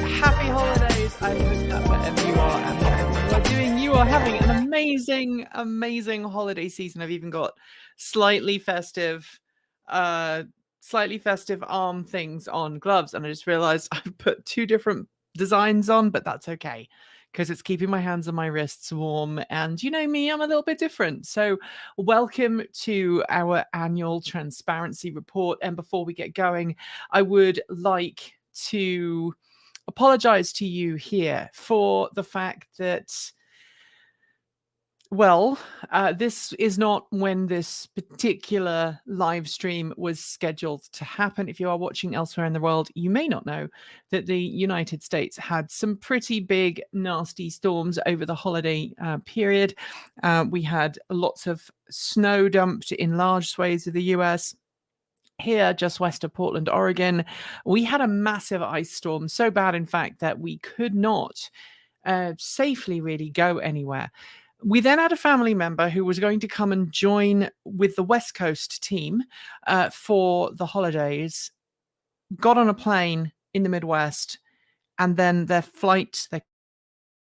happy holidays. I hope that wherever you are and whatever you are doing, you are having an amazing holiday season. I've even got slightly festive, uh, arm things on gloves, and I just realized I've put two different designs on, but that's okay because it's keeping my hands and my wrists warm. And you know me, I'm a little bit different. So, welcome to our annual transparency report. And before we get going, I would like to apologize to you here for the fact that, well, this is not when this particular live stream was scheduled to happen. If you are watching elsewhere in the world, you may not know that the United States had some pretty big, nasty storms over the holiday period. We had lots of snow dumped in large swathes of the US. Here, just west of Portland, Oregon, we had a massive ice storm, so bad, in fact, that we could not safely really go anywhere. We then had a family member who was going to come and join with the West Coast team for the holidays, got on a plane in the Midwest, and then their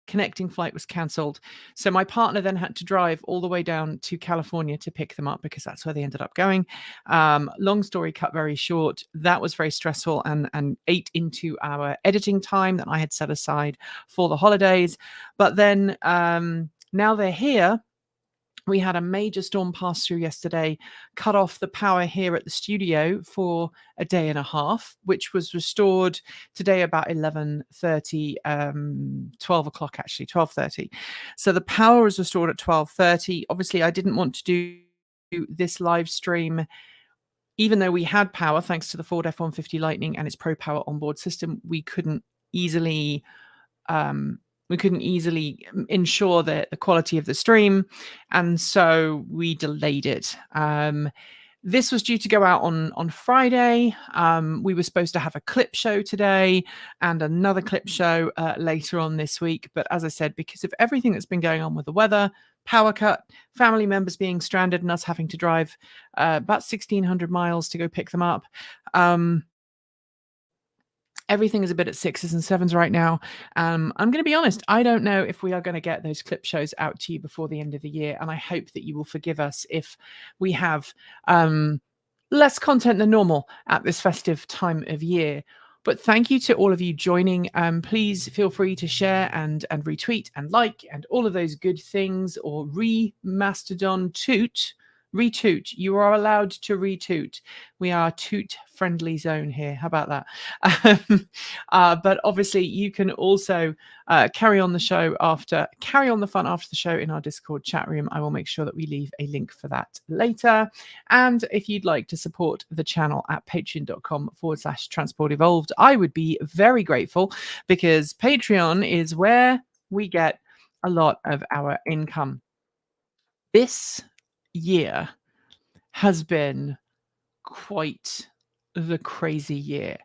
connecting flight was cancelled. So my partner then had to drive all the way down to California to pick them up because that's where they ended up going. Long story cut very short, that was very stressful and ate into our editing time that I had set aside for the holidays. But then now they're here. We had a major storm pass through yesterday, cut off the power here at the studio for a day and a half, which was restored today about 11:30, 12 o'clock actually, 12:30. So the power was restored at 12:30. Obviously, I didn't want to do this live stream even though we had power thanks to the Ford F-150 Lightning and its Pro Power onboard system. We couldn't easily ensure the quality of the stream, and so we delayed it. This was due to go out on Friday. We were supposed to have a clip show today and another clip show later on this week. But as I said, because of everything that's been going on with the weather, power cut, family members being stranded, and us having to drive about 1,600 miles to go pick them up, everything is a bit at sixes and sevens right now. I'm going to be honest, I don't know if we are going to get those clip shows out to you before the end of the year, and I hope that you will forgive us if we have less content than normal at this festive time of year. But thank you to all of you joining. Please feel free to share and retweet and like and all of those good things, or re-mastodon toot. Retoot. You are allowed to retoot. We are a toot-friendly zone here. How about that? But obviously, you can also carry on the fun after the show in our Discord chat room. I will make sure that we leave a link for that later. And if you'd like to support the channel at patreon.com/Transport Evolved, I would be very grateful, because Patreon is where we get a lot of our income. This year has been quite the crazy year.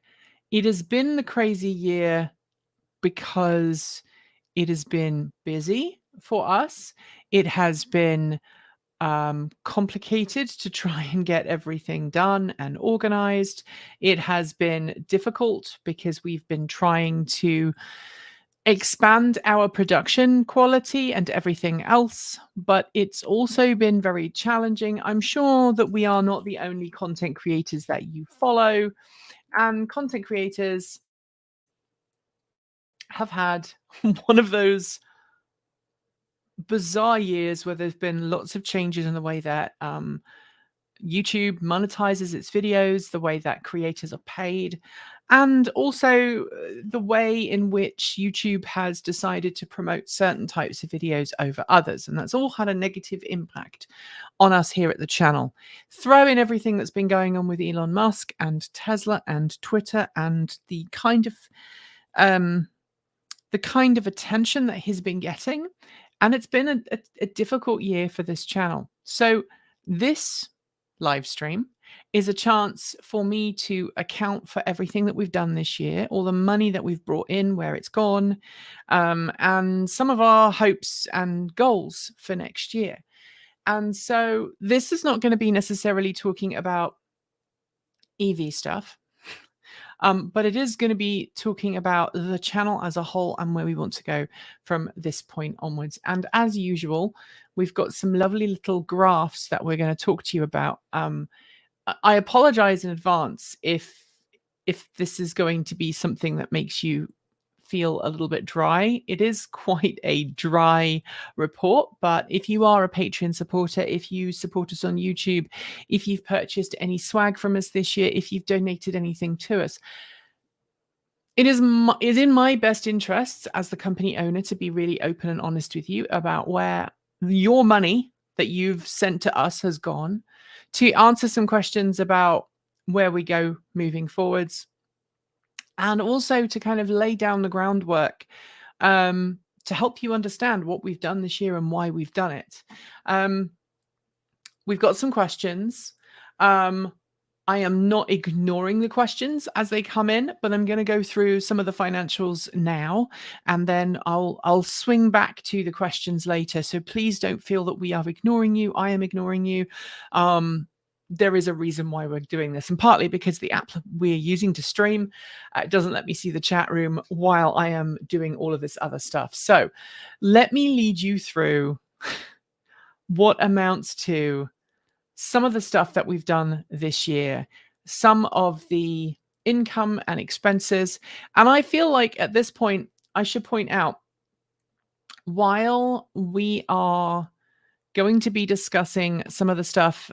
It has been the crazy year because it has been busy for us. It has been complicated to try and get everything done and organized. It has been difficult because we've been trying to expand our production quality and everything else, but it's also been very challenging. I'm sure that we are not the only content creators that you follow, and content creators have had one of those bizarre years where there's been lots of changes in the way that YouTube monetizes its videos, the way that creators are paid, and also the way in which YouTube has decided to promote certain types of videos over others. And that's all had a negative impact on us here at the channel. Throw in everything that's been going on with Elon Musk and Tesla and Twitter, and the kind of attention that he's been getting, and it's been a difficult year for this channel. So this live stream is a chance for me to account for everything that we've done this year, all the money that we've brought in, where it's gone, and some of our hopes and goals for next year. And so this is not going to be necessarily talking about EV stuff. But it is going to be talking about the channel as a whole and where we want to go from this point onwards. And as usual, we've got some lovely little graphs that we're going to talk to you about. I apologize in advance if this is going to be something that makes you feel a little bit dry. It is quite a dry report, but if you are a Patreon supporter, if you support us on YouTube, if you've purchased any swag from us this year, if you've donated anything to us, it is in my best interests as the company owner to be really open and honest with you about where your money that you've sent to us has gone, to answer some questions about where we go moving forwards, and also to kind of lay down the groundwork to help you understand what we've done this year and why we've done it. We've got some questions. I am not ignoring the questions as they come in, but I'm going to go through some of the financials now, and then I'll swing back to the questions later. So please don't feel that we are ignoring you. I am ignoring you. There is a reason why we're doing this, and partly because the app we're using to stream doesn't let me see the chat room while I am doing all of this other stuff. So let me lead you through what amounts to some of the stuff that we've done this year, some of the income and expenses. And I feel like at this point, I should point out, while we are going to be discussing some of the stuff,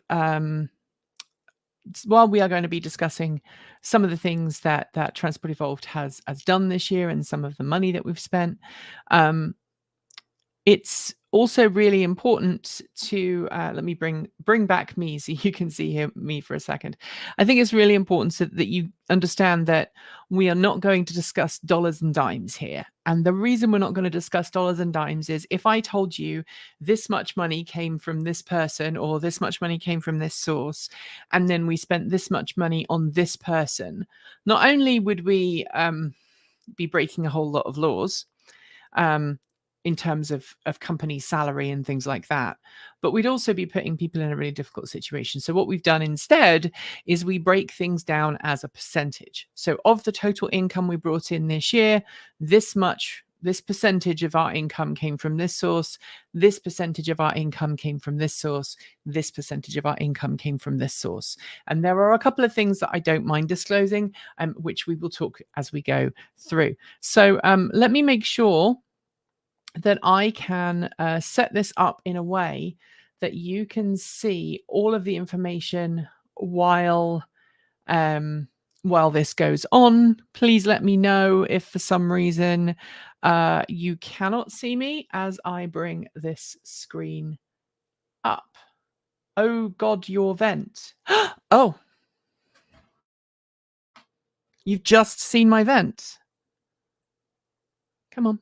while we are going to be discussing some of the things that Transport Evolved has done this year and some of the money that we've spent, it's also really important to let me bring back me so you can see me for a second. I think it's really important so that you understand that we are not going to discuss dollars and dimes here. And the reason we're not going to discuss dollars and dimes is if I told you this much money came from this person or this much money came from this source, and then we spent this much money on this person, not only would we be breaking a whole lot of laws, in terms of company salary and things like that, but we'd also be putting people in a really difficult situation. So what we've done instead is we break things down as a percentage. So of the total income we brought in this year, this percentage of our income came from this source, this percentage of our income came from this source, this percentage of our income came from this source. And there are a couple of things that I don't mind disclosing, which we will talk as we go through. So let me make sure that I can set this up in a way that you can see all of the information while this goes on. Please let me know if for some reason you cannot see me as I bring this screen up. Oh God, your vent. Oh, you've just seen my vent. Come on.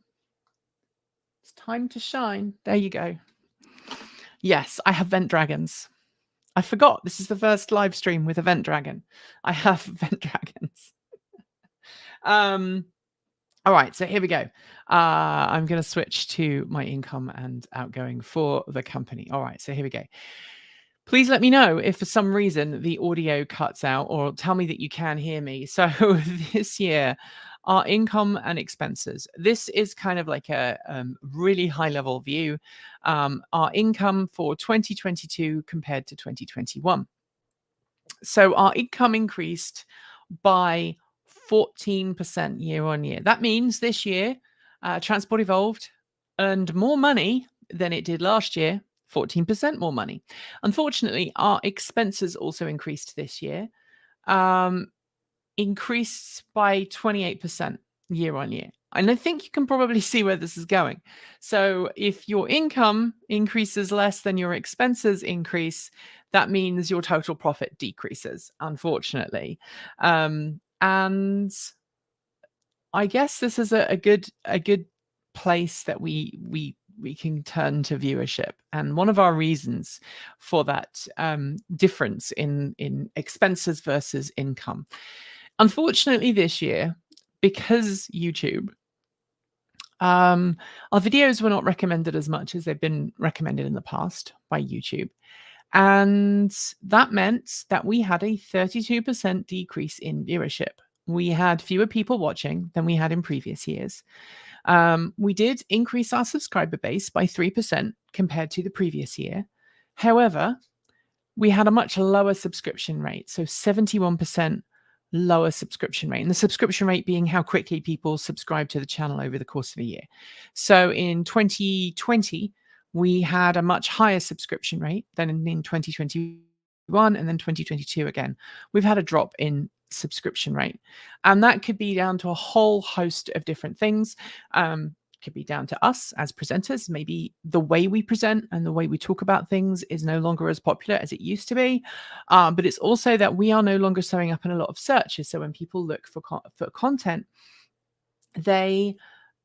Time to shine. There you go. Yes, I have vent dragons. I forgot this is the first live stream with a vent dragon. I have vent dragons. All right, so here we go. I'm going to switch to my income and outgoing for the company. All right, so here we go. Please let me know if for some reason the audio cuts out, or tell me that you can hear me. So this year, our income and expenses. This is kind of like a really high level view. Our income for 2022 compared to 2021. So our income increased by 14% year on year. That means this year, Transport Evolved earned more money than it did last year, 14% more money. Unfortunately, our expenses also increased this year, increased by 28% year on year. And I think you can probably see where this is going. So if your income increases less than your expenses increase, that means your total profit decreases, unfortunately. And I guess this is a good place that we can turn to viewership. And one of our reasons for that difference in expenses versus income. Unfortunately, this year, because YouTube, our videos were not recommended as much as they've been recommended in the past by YouTube. And that meant that we had a 32% decrease in viewership We had fewer people watching than we had in previous years. We did increase our subscriber base by 3% compared to the previous year. However, we had a much lower subscription rate, so 71% lower subscription rate. And the subscription rate being how quickly people subscribe to the channel over the course of a year. So in 2020, we had a much higher subscription rate than in 2021, and then 2022 again. We've had a drop in subscription rate. And that could be down to a whole host of different things. Could be down to us as presenters. Maybe the way we present and the way we talk about things is no longer as popular as it used to be. But it's also that we are no longer showing up in a lot of searches. So when people look for content, they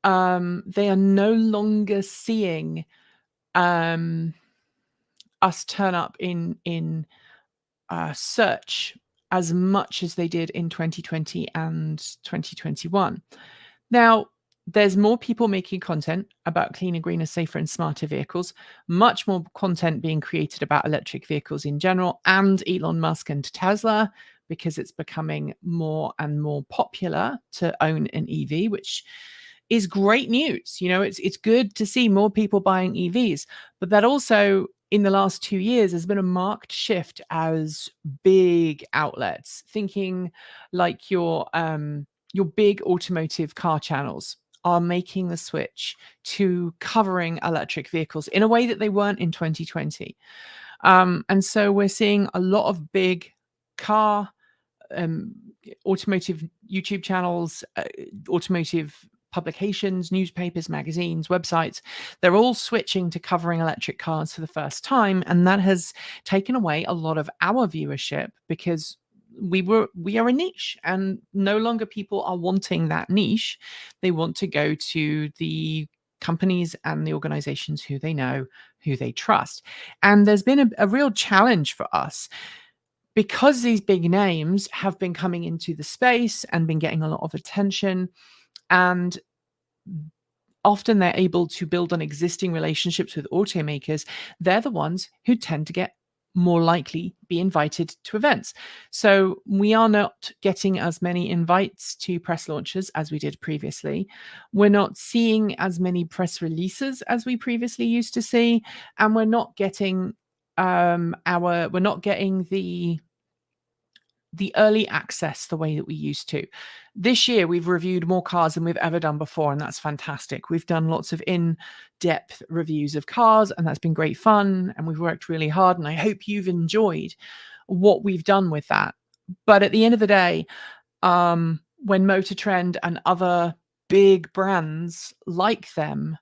are no longer seeing us turn up in search as much as they did in 2020 and 2021. Now, there's more people making content about cleaner, greener, safer, and smarter vehicles, much more content being created about electric vehicles in general and Elon Musk and Tesla, because it's becoming more and more popular to own an EV, which is great news. You know, it's good to see more people buying EVs, but that also in the last 2 years has been a marked shift as big outlets, thinking like your big automotive car channels are making the switch to covering electric vehicles in a way that they weren't in 2020. And so we're seeing a lot of big car automotive YouTube channels, automotive publications, newspapers, magazines, websites. They're all switching to covering electric cars for the first time. And that has taken away a lot of our viewership because we are a niche, and no longer people are wanting that niche. They want to go to the companies and the organizations who they know, who they trust. And there's been a real challenge for us because these big names have been coming into the space and been getting a lot of attention, and often they're able to build on existing relationships with automakers. They're the ones who tend to get more likely be invited to events. So we are not getting as many invites to press launches as we did previously. We're not seeing as many press releases as we previously used to see, and we're not getting the early access the way that we used to. This year, we've reviewed more cars than we've ever done before, and that's fantastic. We've done lots of in-depth reviews of cars, and that's been great fun, and we've worked really hard, and I hope you've enjoyed what we've done with that. But at the end of the day, when Motor Trend and other big brands like them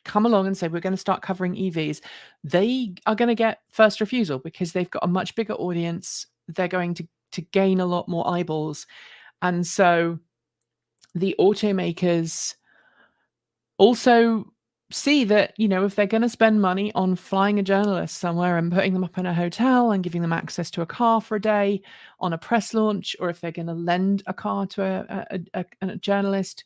come along and say, we're going to start covering EVs, they are going to get first refusal because they've got a much bigger audience. They're going to gain a lot more eyeballs. And so the automakers also see that, you know, if they're going to spend money on flying a journalist somewhere and putting them up in a hotel and giving them access to a car for a day on a press launch, or if they're going to lend a car to a journalist,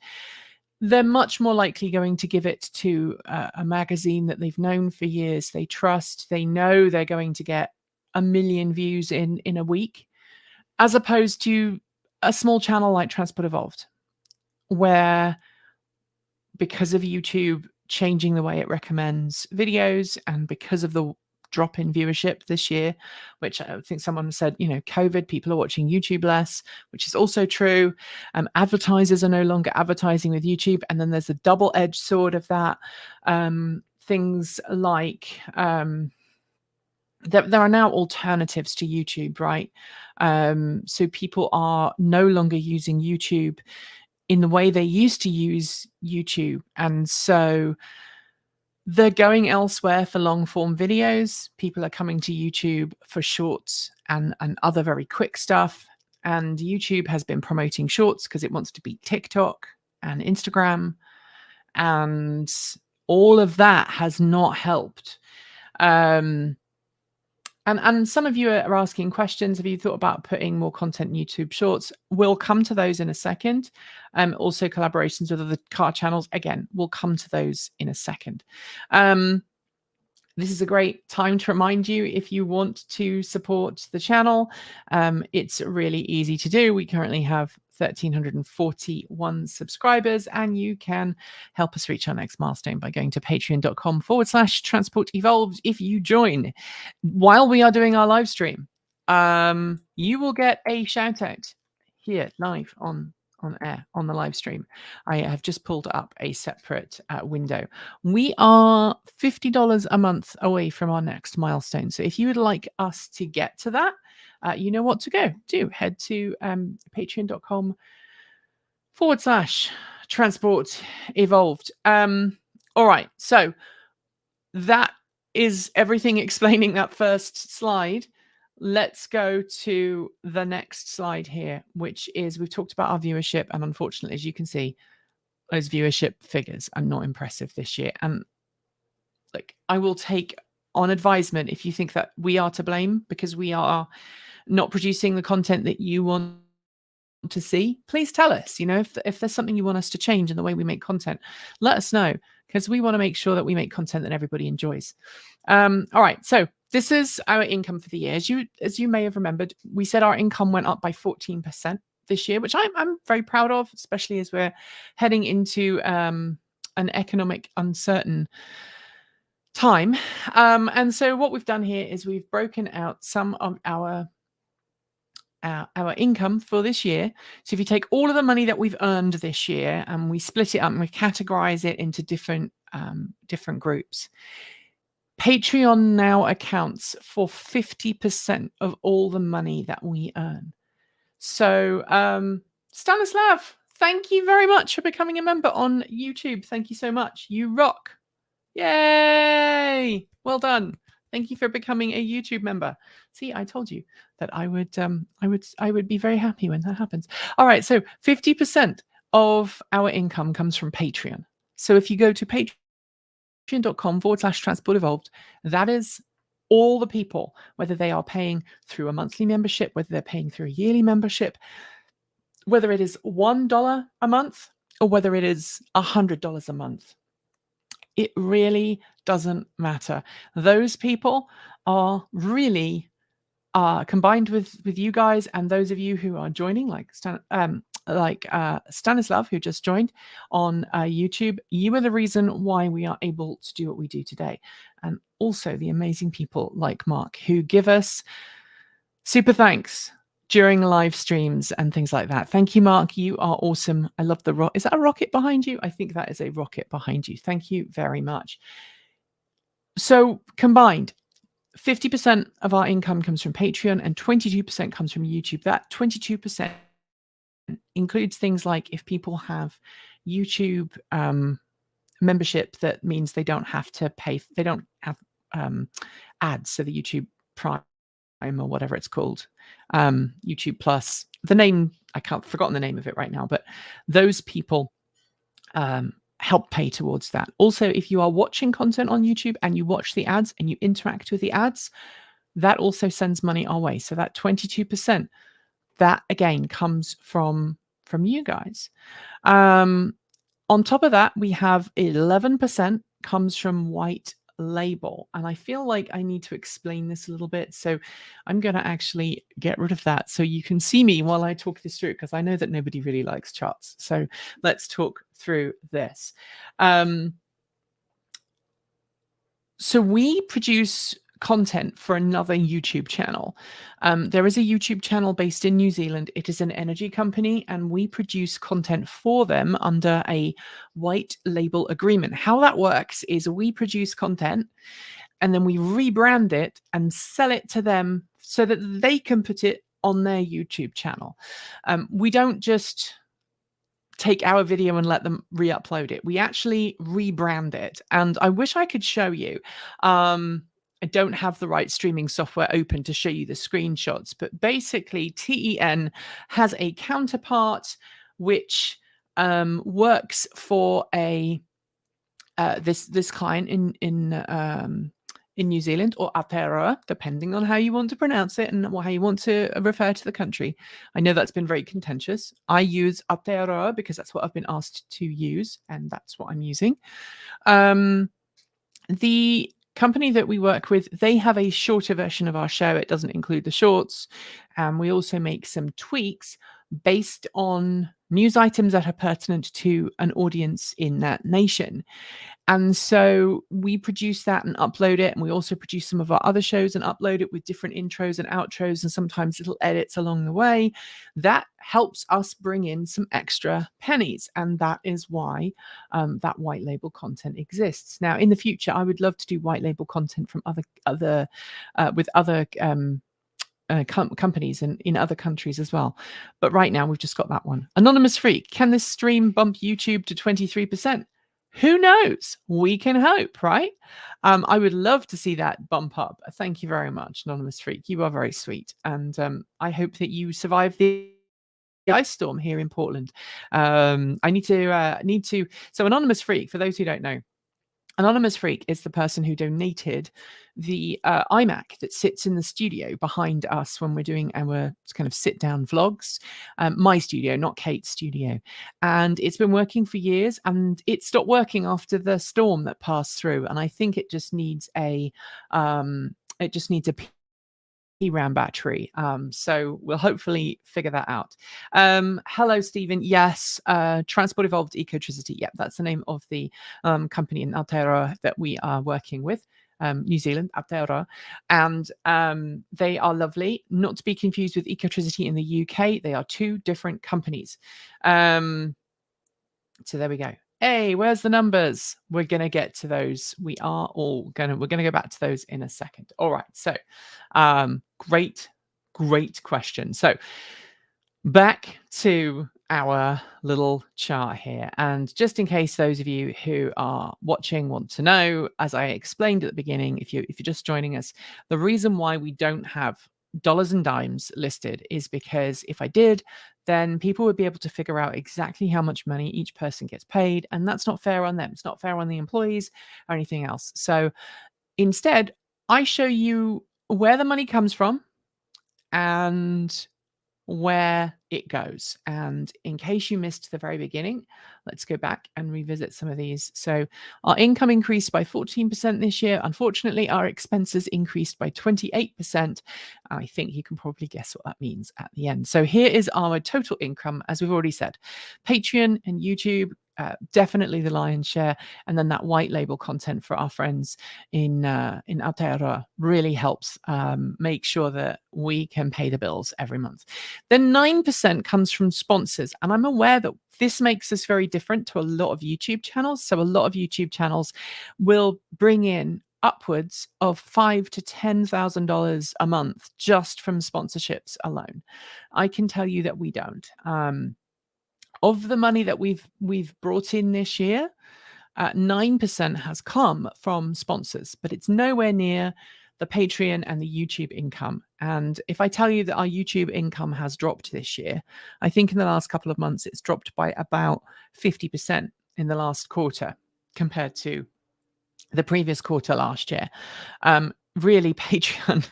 they're much more likely going to give it to a magazine that they've known for years, they trust, they know they're going to get 1 million views in a week, as opposed to a small channel like Transport Evolved, where because of YouTube changing the way it recommends videos and because of the drop in viewership this year, which I think someone said, you know, COVID, people are watching YouTube less, which is also true. Advertisers are no longer advertising with YouTube. And then there's a double-edged sword of that. Things like there are now alternatives to YouTube, right? So people are no longer using YouTube in the way they used to use YouTube. And so they're going elsewhere for long form videos. People are coming to YouTube for shorts and other very quick stuff. And YouTube has been promoting shorts because it wants to beat TikTok and Instagram. And all of that has not helped. And some of you are asking questions. Have you thought about putting more content in YouTube Shorts? We'll come to those in a second. Also collaborations with other car channels. Again, we'll come to those in a second. This is a great time to remind you if you want to support the channel. It's really easy to do. We currently have 1,341 subscribers, and you can help us reach our next milestone by going to patreon.com/transport evolved. If you join while we are doing our live stream, you will get a shout out here live on air on the live stream. I have just pulled up a separate window. We are $50 a month away from our next milestone. So if you would like us to get to that, you know what to go do. Head to patreon.com/transport evolved. All right. So that is everything explaining that first slide. Let's go to the next slide here, which is we've talked about our viewership. And unfortunately, as you can see, those viewership figures are not impressive this year. And like, I will take on advisement if you think that we are to blame because we are not producing the content that you want to see. Please tell us, if there's something you want us to change in the way we make content, let us know, because we want to make sure that we make content that everybody enjoys. All right, so this is our income for the year. As you may have remembered, we said our income went up by 14% this year, which I'm very proud of, especially as we're heading into an economic uncertain time. And so what we've done here is we've broken out some of our income for this year. So if you take all of the money that we've earned this year and we split it up and we categorize it into different groups, Patreon now accounts for 50% of all the money that we earn. So Stanislav, thank you very much for becoming a member on YouTube. Thank you so much. You rock. Yay! Well done. Thank you for becoming a YouTube member. See, I told you that I would be very happy when that happens. All right, so 50% of our income comes from Patreon. So if you go to patreon.com/transport evolved, that is all the people, whether they are paying through a monthly membership, whether they're paying through a yearly membership, whether it is $1 a month or whether it is $100 a month. It really doesn't matter. Those people are really combined with you guys and those of you who are joining, like Stanislav, who just joined on YouTube. You are the reason why we are able to do what we do today. And also the amazing people like Mark who give us super thanks during live streams and things like that. Thank you, Mark. You are awesome. I love the rocket. Is that a rocket behind you? I think that is a rocket behind you. Thank you very much. So combined, 50% of our income comes from Patreon and 22% comes from YouTube. That 22% includes things like if people have YouTube membership, that means they don't have to pay. They don't have ads. So the YouTube Prime or whatever it's called, YouTube Plus, the name, I can't forgotten the name of it right now, but those people help pay towards that. Also, if you are watching content on YouTube and you watch the ads and you interact with the ads, that also sends money our way. So that 22%, that again comes from you guys. On top of that, we have 11% comes from white label. And I feel like I need to explain this a little bit. So I'm going to actually get rid of that so you can see me while I talk this through, because I know that nobody really likes charts. So let's talk through this. So we produce content for another YouTube channel. There is a YouTube channel based in New Zealand. It is an energy company, and we produce content for them under a white label agreement. How that works is we produce content and then we rebrand it and sell it to them so that they can put it on their YouTube channel. We don't just take our video and let them re-upload it. We actually rebrand it. And I wish I could show you. I don't have the right streaming software open to show you the screenshots, but basically TEN has a counterpart which works for a this client in New Zealand, or Aotearoa, depending on how you want to pronounce it and how you want to refer to the country. I know that's been very contentious. I use Aotearoa because that's what I've been asked to use, and that's what I'm using. The company that we work with, they have a shorter version of our show. It doesn't include the shorts. And we also make some tweaks based on news items that are pertinent to an audience in that nation. And so we produce that and upload it. And we also produce some of our other shows and upload it with different intros and outros and sometimes little edits along the way. That helps us bring in some extra pennies. And that is why that white label content exists. Now, in the future, I would love to do white label content from other companies and in other countries as well. But right now, we've just got that one. Anonymous Freak, can this stream bump YouTube to 23%? Who knows? We can hope, right? I would love to see that bump up. Thank you very much, Anonymous Freak. You are very sweet. And I hope that you survive the ice storm here in Portland. I need to. So Anonymous Freak, for those who don't know, Anonymous Freak is the person who donated the iMac that sits in the studio behind us when we're doing our kind of sit-down vlogs. My studio, not Kate's studio. And it's been working for years, and it stopped working after the storm that passed through. And I think it just needs a RAM battery. So we'll hopefully figure that out. Hello, Stephen. Yes, Transport Evolved Ecotricity. Yep, that's the name of the company in Aotearoa that we are working with. New Zealand, Aotearoa, and they are lovely. Not to be confused with Ecotricity in the UK. They are two different companies. So there we go. Hey, where's the numbers? We're going to get to those. We're going to go back to those in a second. All right. So great question. So back to our little chart here. And just in case those of you who are watching want to know, as I explained at the beginning, if you're just joining us, the reason why we don't have dollars and dimes listed is because if I did, then people would be able to figure out exactly how much money each person gets paid. And that's not fair on them. It's not fair on the employees or anything else. So instead, I show you where the money comes from and where it goes. And in case you missed the very beginning, let's go back and revisit some of these. So our income increased by 14% this year. Unfortunately, our expenses increased by 28%. I think you can probably guess what that means at the end. So here is our total income, as we've already said. Patreon and YouTube, definitely the lion's share, and then that white label content for our friends in Aotearoa really helps make sure that we can pay the bills every month. Then 9% comes from sponsors, and I'm aware that this makes us very different to a lot of YouTube channels. So a lot of YouTube channels will bring in upwards of $5,000 to $10,000 a month just from sponsorships alone. I can tell you that we don't. Of the money that we've brought in this year, 9% has come from sponsors, but it's nowhere near the Patreon and the YouTube income. And if I tell you that our YouTube income has dropped this year, I think in the last couple of months it's dropped by about 50% in the last quarter compared to the previous quarter last year. Really, Patreon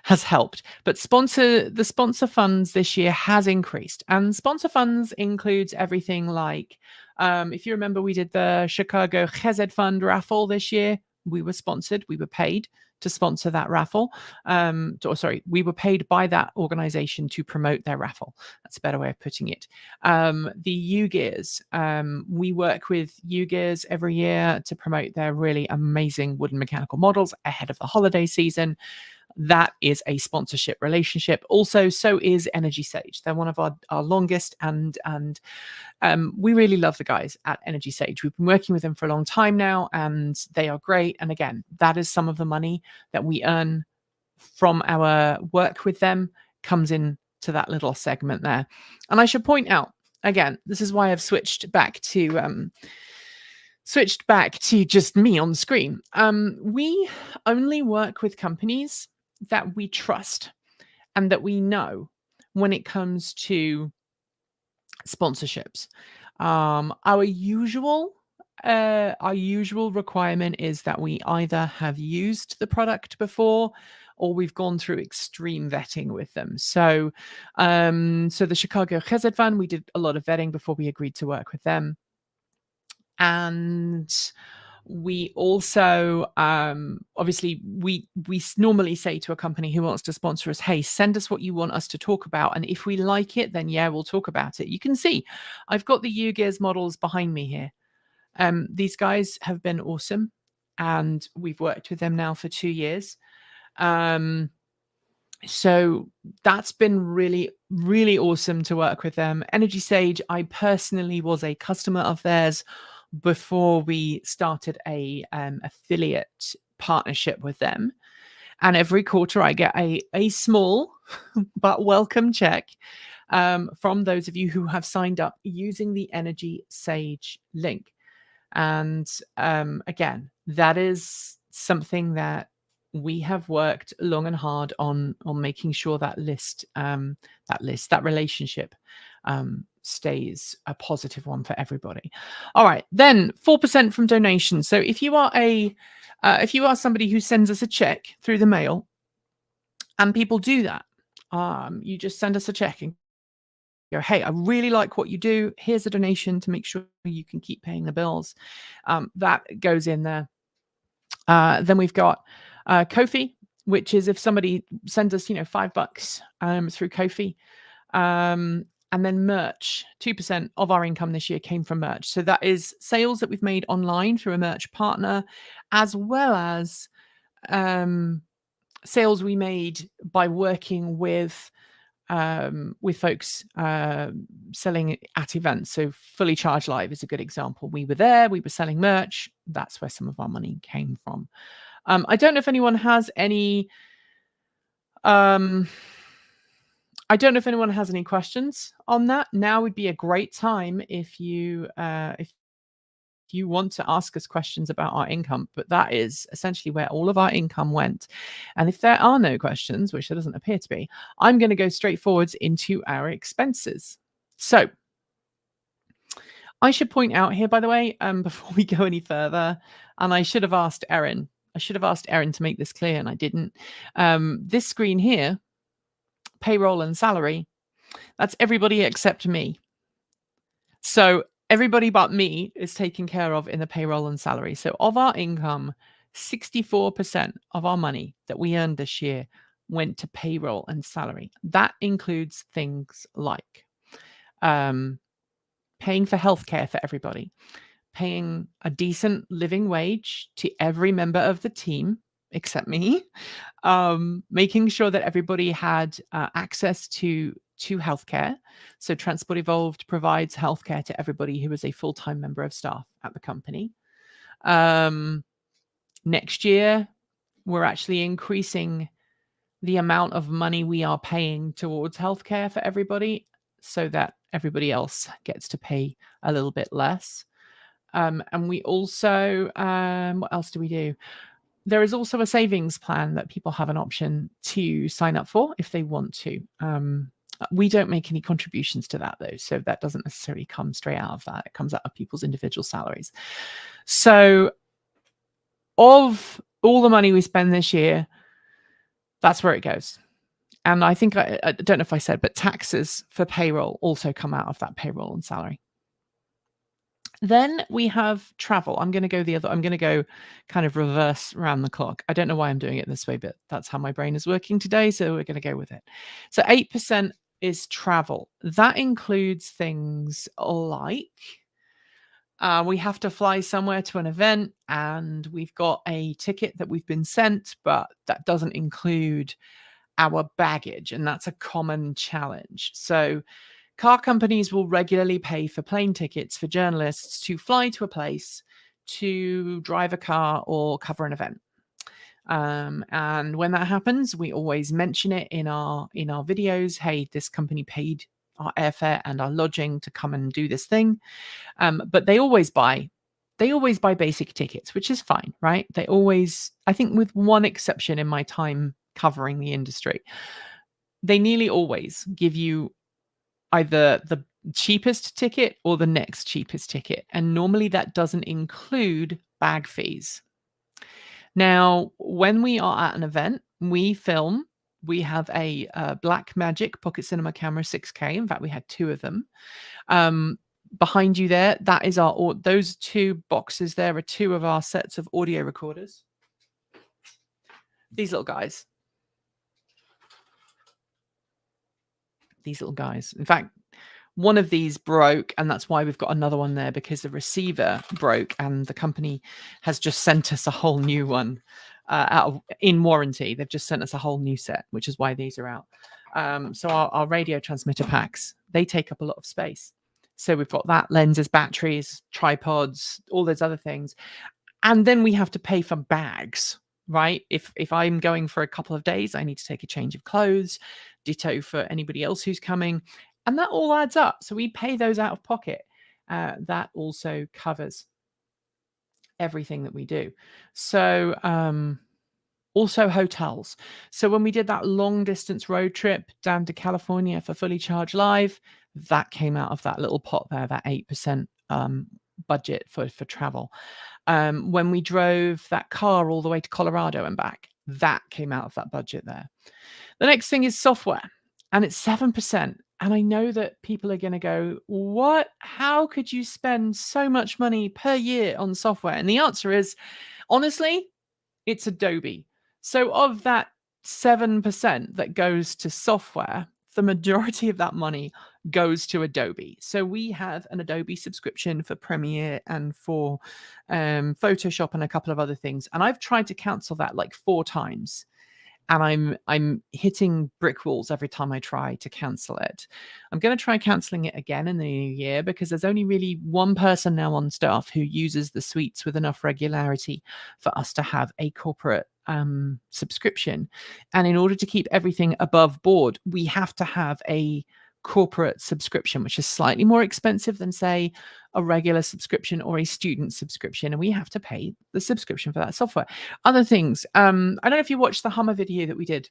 has helped, but the sponsor funds this year has increased, and sponsor funds includes everything like, if you remember, we did the Chicago Chesed Fund raffle this year. We were sponsored. We were paid to sponsor that raffle. We were paid by that organization to promote their raffle. That's a better way of putting it. The UGears, we work with UGears every year to promote their really amazing wooden mechanical models ahead of the holiday season. That is a sponsorship relationship. Also, so is Energy Sage. They're one of our longest, and we really love the guys at Energy Sage. We've been working with them for a long time now, and they are great. And again, that is some of the money that we earn from our work with them comes in to that little segment there. And I should point out, again, this is why I've switched back to just me on screen. We only work with companies that we trust and that we know when it comes to sponsorships. Our usual requirement is that we either have used the product before or we've gone through extreme vetting with them. So the Chicago Chesed Fund, we did a lot of vetting before we agreed to work with them. And We also obviously we normally say to a company who wants to sponsor us, hey, send us what you want us to talk about, and if we like it, then yeah, we'll talk about it. You can see I've got the UGears models behind me here. These guys have been awesome, and we've worked with them now for 2 years. So that's been really, really awesome to work with them. Energy Sage, I personally was a customer of theirs before we started a affiliate partnership with them. And every quarter I get a small but welcome check from those of you who have signed up using the Energy Sage link. And again, that is something that we have worked long and hard on making sure that that relationship stays a positive one for everybody. All right, then 4% from donations. So if you are somebody who sends us a check through the mail, and people do that, you just send us a check and go, hey, I really like what you do. Here's a donation to make sure you can keep paying the bills. That goes in there. Then we've got Ko-fi, which is if somebody sends us, $5 through Ko-fi. And then merch, 2% of our income this year came from merch. So that is sales that we've made online through a merch partner, as well as sales we made by working with folks selling at events. So Fully Charged Live is a good example. We were there, we were selling merch. That's where some of our money came from. I don't know if anyone has any questions on that. Now would be a great time if you want to ask us questions about our income, but that is essentially where all of our income went. And if there are no questions, which there doesn't appear to be, I'm going to go straight forwards into our expenses. So I should point out here, by the way, before we go any further, and I should have asked Erin to make this clear, and I didn't. This screen here, payroll and salary, that's everybody except me. So everybody but me is taken care of in the payroll and salary. So of our income, 64% of our money that we earned this year went to payroll and salary. That includes things like paying for healthcare for everybody, paying a decent living wage to every member of the team except me, making sure that everybody had access to healthcare. So Transport Evolved provides healthcare to everybody who is a full-time member of staff at the company. Next year, we're actually increasing the amount of money we are paying towards healthcare for everybody so that everybody else gets to pay a little bit less. And we also, what else do we do? There is also a savings plan that people have an option to sign up for if they want to. We don't make any contributions to that, though, so that doesn't necessarily come straight out of that. It comes out of people's individual salaries. So of all the money we spend this year, that's where it goes. And I think, I don't know if I said, but taxes for payroll also come out of that payroll and salary. Then we have travel. I'm going to go kind of reverse around the clock. I don't know why I'm doing it this way, but that's how my brain is working today. So we're going to go with it. So 8% is travel. That includes things like we have to fly somewhere to an event and we've got a ticket that we've been sent, but that doesn't include our baggage. And that's a common challenge. So car companies will regularly pay for plane tickets for journalists to fly to a place, to drive a car, or cover an event. And when that happens, we always mention it in our videos. Hey, this company paid our airfare and our lodging to come and do this thing. But they always buy basic tickets, which is fine, right? They always, I think with one exception in my time covering the industry, they nearly always give you either the cheapest ticket or the next cheapest ticket. And normally that doesn't include bag fees. Now, when we are at an event, we film. We have a Blackmagic Pocket Cinema camera 6K. In fact, we had 2 of them. behind you there, that is those two boxes there are two of our sets of audio recorders. These little guys. These little guys. In fact, one of these broke, and that's why we've got another one there, because the receiver broke and the company has just sent us a whole new one in warranty. They've just sent us a whole new set, which is why these are out. So our radio transmitter packs, they take up a lot of space. So we've got that, lenses, batteries, tripods, all those other things. And then we have to pay for bags, right? If I'm going for a couple of days, I need to take a change of clothes, ditto for anybody else who's coming. And that all adds up. So we pay those out of pocket. That also covers everything that we do. So also hotels. So when we did that long distance road trip down to California for Fully Charged Live, that came out of that little pot there, that 8% budget for travel. When we drove that car all the way to Colorado and back, that came out of that budget there. The next thing is software, and it's 7%. And I know that people are going to go, what? How could you spend so much money per year on software? And the answer is, honestly, it's Adobe. So of that 7% that goes to software, the majority of that money goes to Adobe. So we have an Adobe subscription for Premiere and for Photoshop and a couple of other things. And I've tried to cancel that like 4 times. And I'm hitting brick walls every time I try to cancel it. I'm going to try canceling it again in the new year, because there's only really one person now on staff who uses the suites with enough regularity for us to have a corporate subscription. And in order to keep everything above board, we have to have a corporate subscription, which is slightly more expensive than, say, a regular subscription or a student subscription, and we have to pay the subscription for that software. Other things, I don't know if you watched the Hummer video that we did,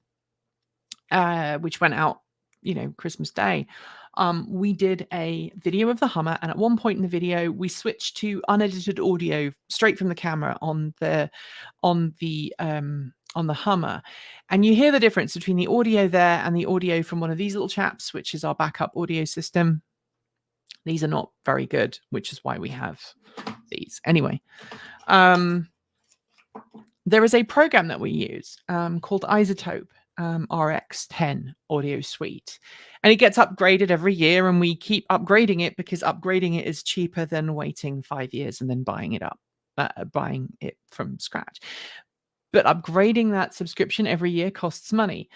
which went out, Christmas Day. We did a video of the Hummer, and at one point in the video, we switched to unedited audio straight from the camera on the Hummer, and you hear the difference between the audio there and the audio from one of these little chaps, which is our backup audio system. These are not very good, which is why we have these. Anyway, there is a program that we use called iZotope RX10 Audio Suite, and it gets upgraded every year, and we keep upgrading it because upgrading it is cheaper than waiting 5 years and then buying it from scratch. But upgrading that subscription every year costs money.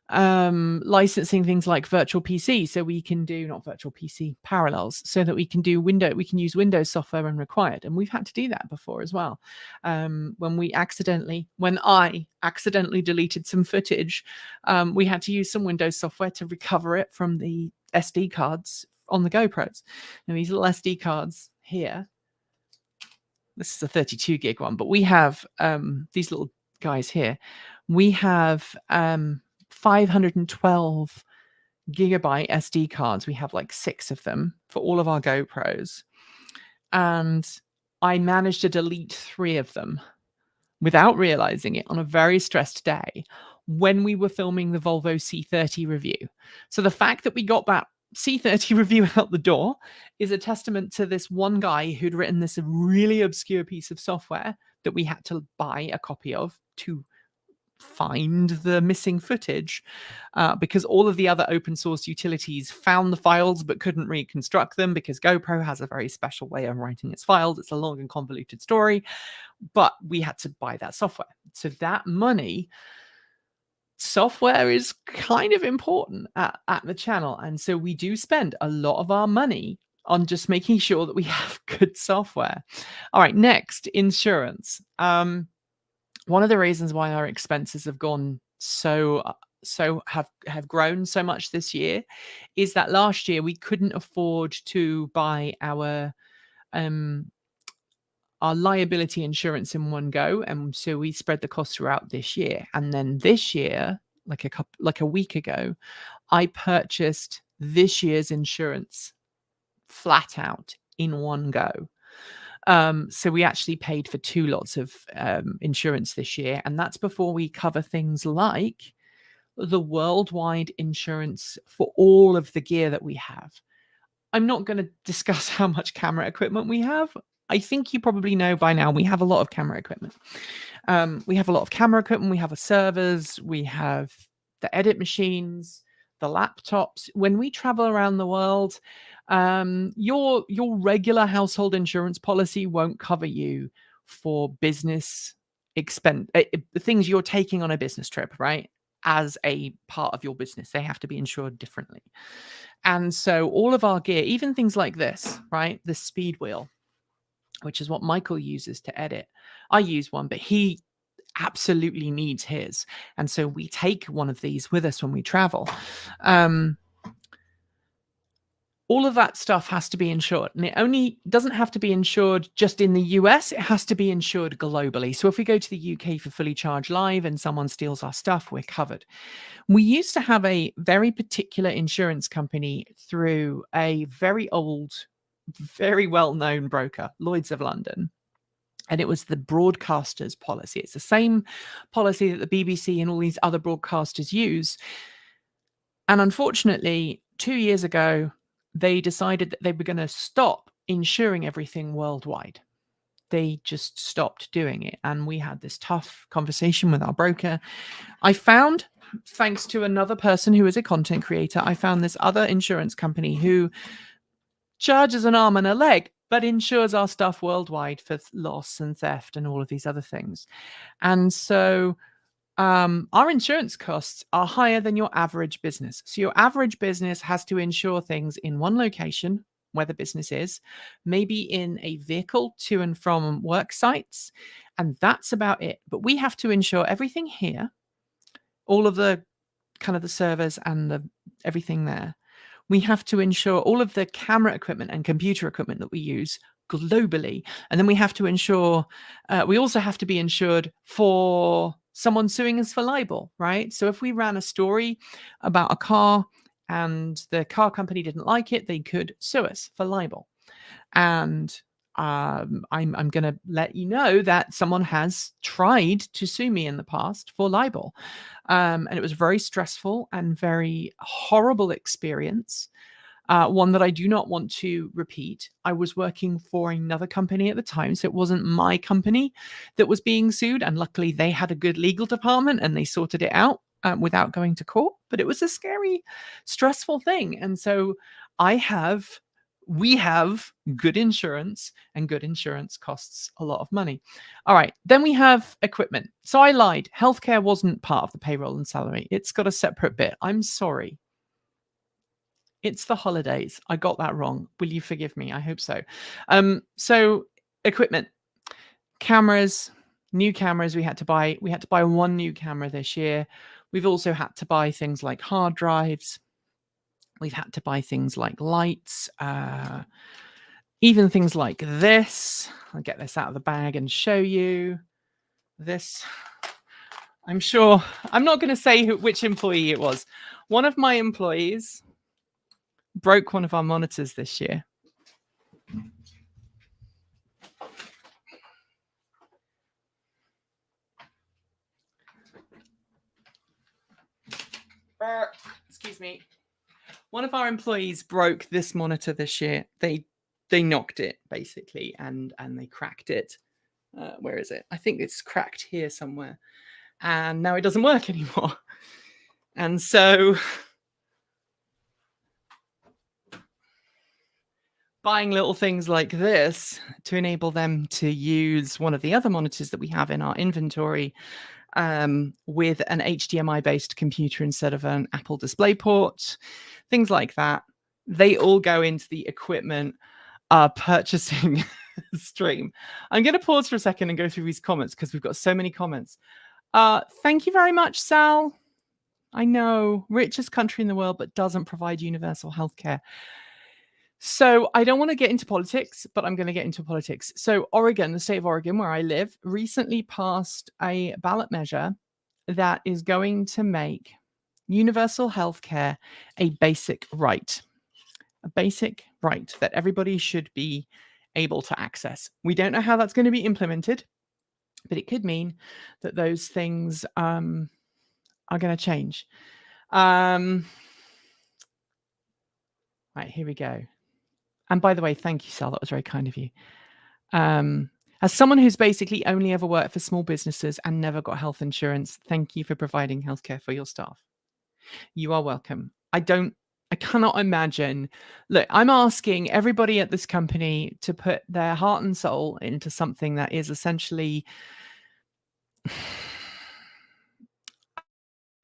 Licensing things like virtual PC, so we can do not virtual PC Parallels, so that we can use Windows software when required, and we've had to do that before as well. When I accidentally deleted some footage, we had to use some Windows software to recover it from the SD cards on the GoPros. And these little SD cards here, this is a 32 gig one, but we have these little guys here. We have 512 gigabyte SD cards. We have like 6 of them for all of our GoPros. And I managed to delete 3 of them without realizing it on a very stressed day when we were filming the Volvo C30 review. So the fact that we got that C30 review out the door is a testament to this one guy who'd written this really obscure piece of software that we had to buy a copy of to find the missing footage, because all of the other open source utilities found the files but couldn't reconstruct them, because GoPro has a very special way of writing its files. It's a long and convoluted story, but we had to buy that software. So that money, software is kind of important at the channel, and so we do spend a lot of our money on just making sure that we have good software. All right, next, insurance. One of the reasons why our expenses have gone have grown so much this year is that last year we couldn't afford to buy our liability insurance in one go, and so we spread the cost throughout this year. And then this year, like a week ago, I purchased this year's insurance flat out in one go. So we actually paid for 2 lots of insurance this year, and that's before we cover things like the worldwide insurance for all of the gear that we have. I'm not going to discuss how much camera equipment we have. I think you probably know by now we have a lot of camera equipment. We have a lot of camera equipment. We have the servers. We have the edit machines, the laptops. When we travel around the world, your regular household insurance policy won't cover you for business expense, things you're taking on a business trip, right? As a part of your business, they have to be insured differently. And so all of our gear, even things like this, right? The speed wheel, which is what Michael uses to edit. I use one, but he absolutely needs his. And so we take one of these with us when we travel. All of that stuff has to be insured. And it only doesn't have to be insured just in the US, it has to be insured globally. So if we go to the UK for Fully Charged Live and someone steals our stuff, we're covered. We used to have a very particular insurance company through a very old, very well-known broker, Lloyd's of London. And it was the broadcaster's policy. It's the same policy that the BBC and all these other broadcasters use. And unfortunately, 2 years ago, they decided that they were going to stop insuring everything worldwide. They just stopped doing it. And we had this tough conversation with our broker. I found, thanks to another person who is a content creator, I found this other insurance company who charges an arm and a leg, but insures our stuff worldwide for loss and theft and all of these other things. And so our insurance costs are higher than your average business. So your average business has to insure things in one location where the business is, maybe in a vehicle to and from work sites, and that's about it. But we have to insure everything here, all of the kind of the servers and everything there. We have to insure all of the camera equipment and computer equipment that we use globally. And then we have to insure, we also have to be insured for someone suing us for libel, right? So if we ran a story about a car and the car company didn't like it, they could sue us for libel. And I'm going to let you know that someone has tried to sue me in the past for libel. And it was a very stressful and very horrible experience. One that I do not want to repeat. I was working for another company at the time, so it wasn't my company that was being sued. And luckily, they had a good legal department and they sorted it out without going to court. But it was a scary, stressful thing. And so we have good insurance, and good insurance costs a lot of money. All right, then we have equipment. So I lied. Healthcare wasn't part of the payroll and salary. It's got a separate bit. I'm sorry. It's the holidays. I got that wrong. Will you forgive me? I hope so. So equipment, cameras, new cameras we had to buy. We had to buy one new camera this year. We've also had to buy things like hard drives. We've had to buy things like lights, even things like this. I'll get this out of the bag and show you this. I'm sure, I'm not going to say which employee it was. One of my employees broke one of our monitors this year. Excuse me. One of our employees broke this monitor this year. They knocked it basically, and they cracked it. Where is it? I think it's cracked here somewhere. And now it doesn't work anymore. And so buying little things like this to enable them to use one of the other monitors that we have in our inventory with an HDMI-based computer instead of an Apple DisplayPort, things like that. They all go into the equipment purchasing stream. I'm going to pause for a second and go through these comments because we've got so many comments. Thank you very much, Sal. I know, richest country in the world, but doesn't provide universal healthcare. So I don't want to get into politics, but I'm going to get into politics. So Oregon, the state of Oregon, where I live, recently passed a ballot measure that is going to make universal healthcare a basic right that everybody should be able to access. We don't know how that's going to be implemented, but it could mean that those things are going to change. Right, here we go. And by the way, thank you, Sal. That was very kind of you. As someone who's basically only ever worked for small businesses and never got health insurance, thank you for providing healthcare for your staff. You are welcome. I cannot imagine. Look, I'm asking everybody at this company to put their heart and soul into something that is essentially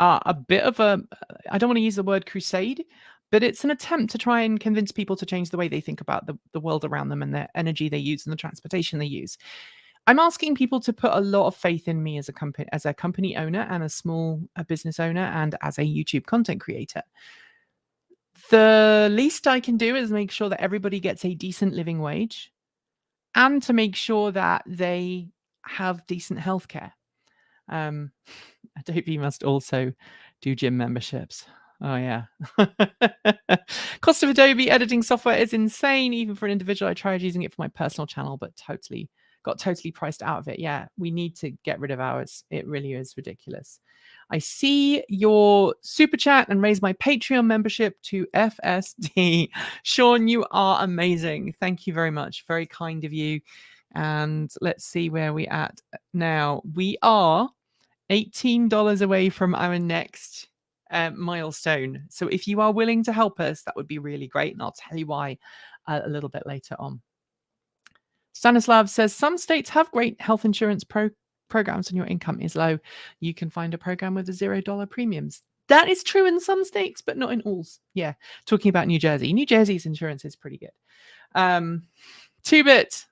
a bit of a, I don't want to use the word crusade, but it's an attempt to try and convince people to change the way they think about the world around them and the energy they use and the transportation they use. I'm asking people to put a lot of faith in me as a company owner and a business owner and as a YouTube content creator. The least I can do is make sure that everybody gets a decent living wage and to make sure that they have decent healthcare. Adobe must also do gym memberships. Oh, yeah. Cost of Adobe editing software is insane, even for an individual. I tried using it for my personal channel, but got totally priced out of it. Yeah, we need to get rid of ours. It really is ridiculous. I see your super chat and raise my Patreon membership to FSD. Sean, you are amazing. Thank you very much. Very kind of you. And let's see where we're at now. We are $18 away from our next milestone. So if you are willing to help us, that would be really great. And I'll tell you why a little bit later on. Stanislav says some states have great health insurance programs when your income is low. You can find a program with $0 premiums. That is true in some states, but not in all. Yeah, talking about New Jersey. New Jersey's insurance is pretty good. 2-bit.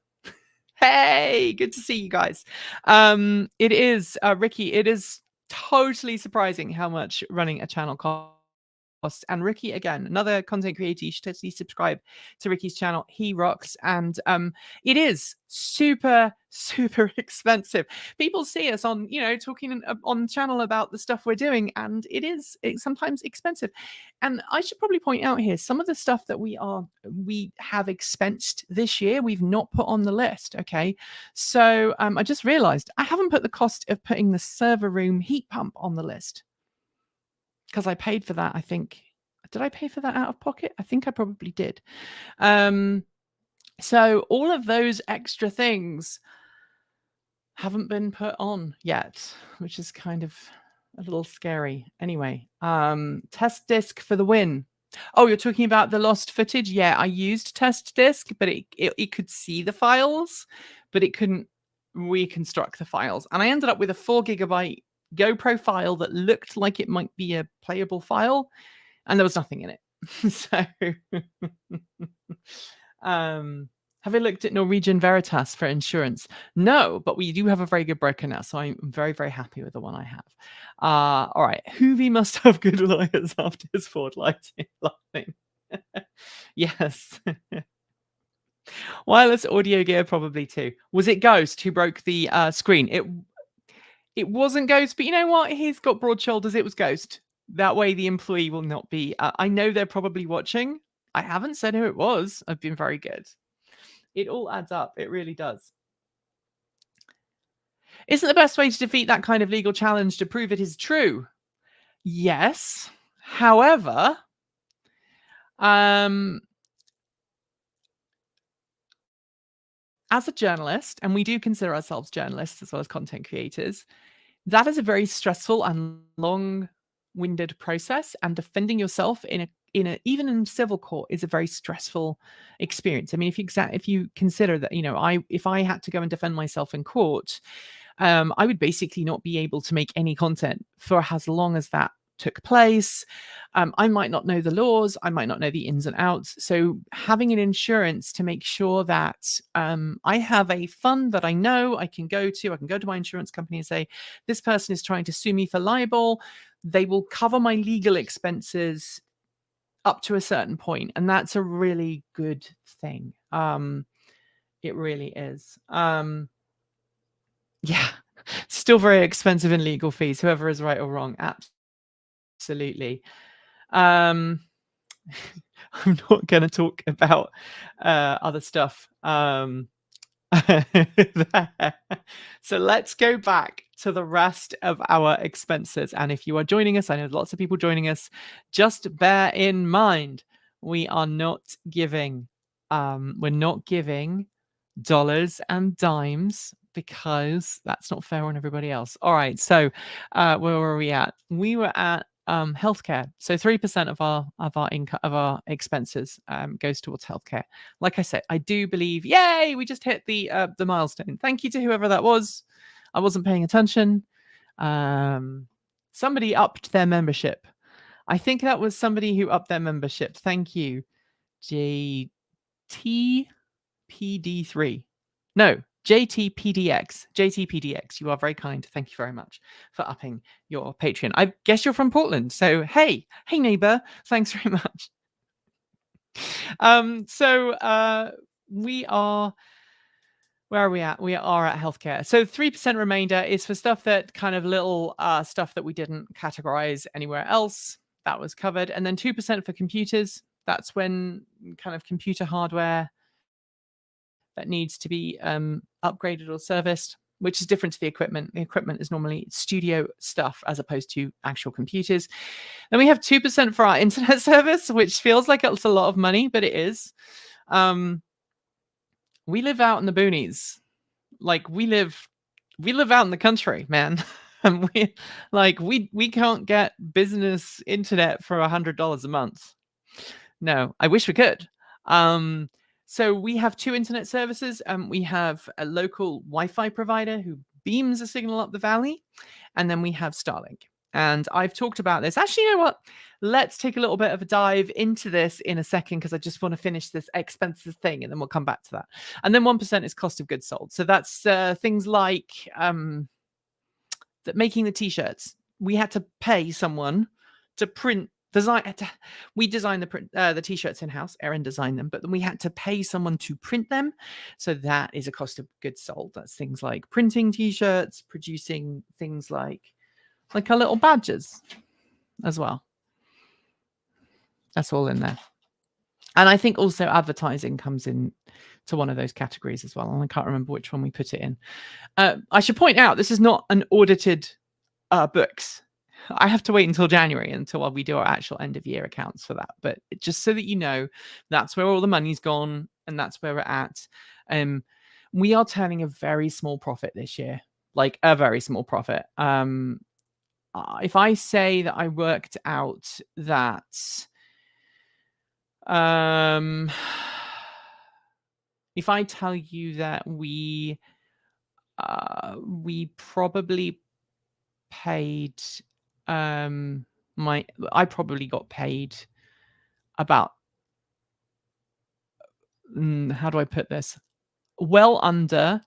Hey, good to see you guys. It is, Ricky, it is totally surprising how much running a channel costs. And Ricky, again, another content creator, you should totally subscribe to Ricky's channel. He rocks. And it is super, super expensive. People see us on, talking on the channel about the stuff we're doing, and it's sometimes expensive. And I should probably point out here, some of the stuff that we have expensed this year, we've not put on the list. Okay. So I just realized I haven't put the cost of putting the server room heat pump on the list, because I paid for that. I think, did I pay for that out of pocket? I think I probably did. So all of those extra things haven't been put on yet, which is kind of a little scary. Anyway, test disk for the win. Oh, you're talking about the lost footage? Yeah, I used test disk, but it could see the files, but it couldn't reconstruct the files. And I ended up with a 4 gigabyte GoPro file that looked like it might be a playable file, and there was nothing in it. So have I looked at Norwegian Veritas for insurance? No, but we do have a very good broker now, so I'm very, very happy with the one I have. All right, Hoovy must have good lawyers after his Ford lighting. Yes. Wireless audio gear probably too. Was it Ghost who broke the screen? It wasn't Ghost, but you know what? He's got broad shoulders. It was Ghost. That way the employee will not be. I know they're probably watching. I haven't said who it was. I've been very good. It all adds up. It really does. Isn't the best way to defeat that kind of legal challenge to prove it is true? Yes. However, as a journalist, and we do consider ourselves journalists as well as content creators, that is a very stressful and long-winded process, and defending yourself in even in civil court is a very stressful experience. I mean, if you consider that, if I had to go and defend myself in court, I would basically not be able to make any content for as long as that took place. I might not know the laws. I might not know the ins and outs. So having an insurance to make sure that I have a fund that I know I can go to my insurance company and say, this person is trying to sue me for libel. They will cover my legal expenses up to a certain point. And that's a really good thing. It really is. Yeah, still very expensive in legal fees, whoever is right or wrong. Absolutely. I'm not going to talk about other stuff. So let's go back to the rest of our expenses. And if you are joining us, I know lots of people joining us, just bear in mind, we are not giving We're not giving dollars and dimes because that's not fair on everybody else. All right, so where were we at? We were at healthcare. So 3% of our income, of our expenses goes towards healthcare. Like I said, I do believe, yay, we just hit the milestone. Thank you to whoever that was. I wasn't paying attention. Somebody upped their membership. I think that was somebody who upped their membership. Thank you, JTPD3. No, JTPDX. JTPDX. You are very kind. Thank you very much for upping your Patreon. I guess you're from Portland. So, hey neighbor. Thanks very much. We are, where are we at? We are at healthcare. So 3% remainder is for stuff that kind of little stuff that we didn't categorize anywhere else. That was covered. And then 2% for computers. That's when kind of computer hardware that needs to be upgraded or serviced, which is different to the equipment. The equipment is normally studio stuff as opposed to actual computers. Then we have 2% for our internet service, which feels like it's a lot of money, but it is. We live out in the boonies. Like we live out in the country, man. And we can't get business internet for $100 a month. No, I wish we could. So we have 2 internet services. We have a local Wi-Fi provider who beams a signal up the valley, and then we have Starlink. And I've talked about this. Actually, you know what? Let's take a little bit of a dive into this in a second, because I just want to finish this expenses thing, and then we'll come back to that. And then 1% is cost of goods sold. So that's things like that making the t-shirts. We had to pay someone to we designed the t-shirts in-house. Erin designed them, but then we had to pay someone to print them. So that is a cost of goods sold. That's things like printing t-shirts, producing things like our little badges as well. That's all in there. And I think also advertising comes in to one of those categories as well. And I can't remember which one we put it in. I should point out, this is not an audited books. I have to wait until January until we do our actual end of year accounts for that. But just so that you know, that's where all the money's gone and that's where we're at. We are turning a very small profit this year, like a very small profit. If I say that I worked out that if I tell you that we probably paid I probably got paid about how do I put this? Well under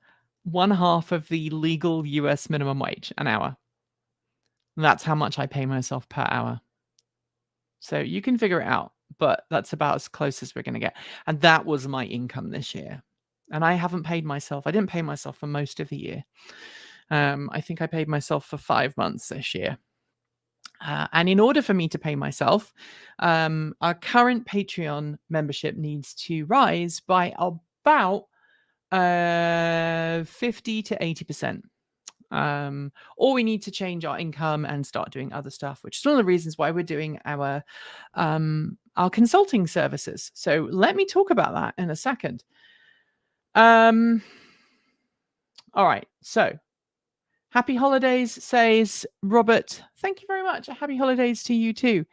1/2 of the legal US minimum wage an hour. That's how much I pay myself per hour. So you can figure it out, but that's about as close as we're going to get. And that was my income this year. And I haven't paid myself. I didn't pay myself for most of the year. I think I paid myself for 5 months this year. And in order for me to pay myself, our current Patreon membership needs to rise by about 50 to 80%. Or we need to change our income and start doing other stuff, which is one of the reasons why we're doing our consulting services. So let me talk about that in a second. All right. So happy holidays, says Robert. Thank you very much. Happy holidays to you too.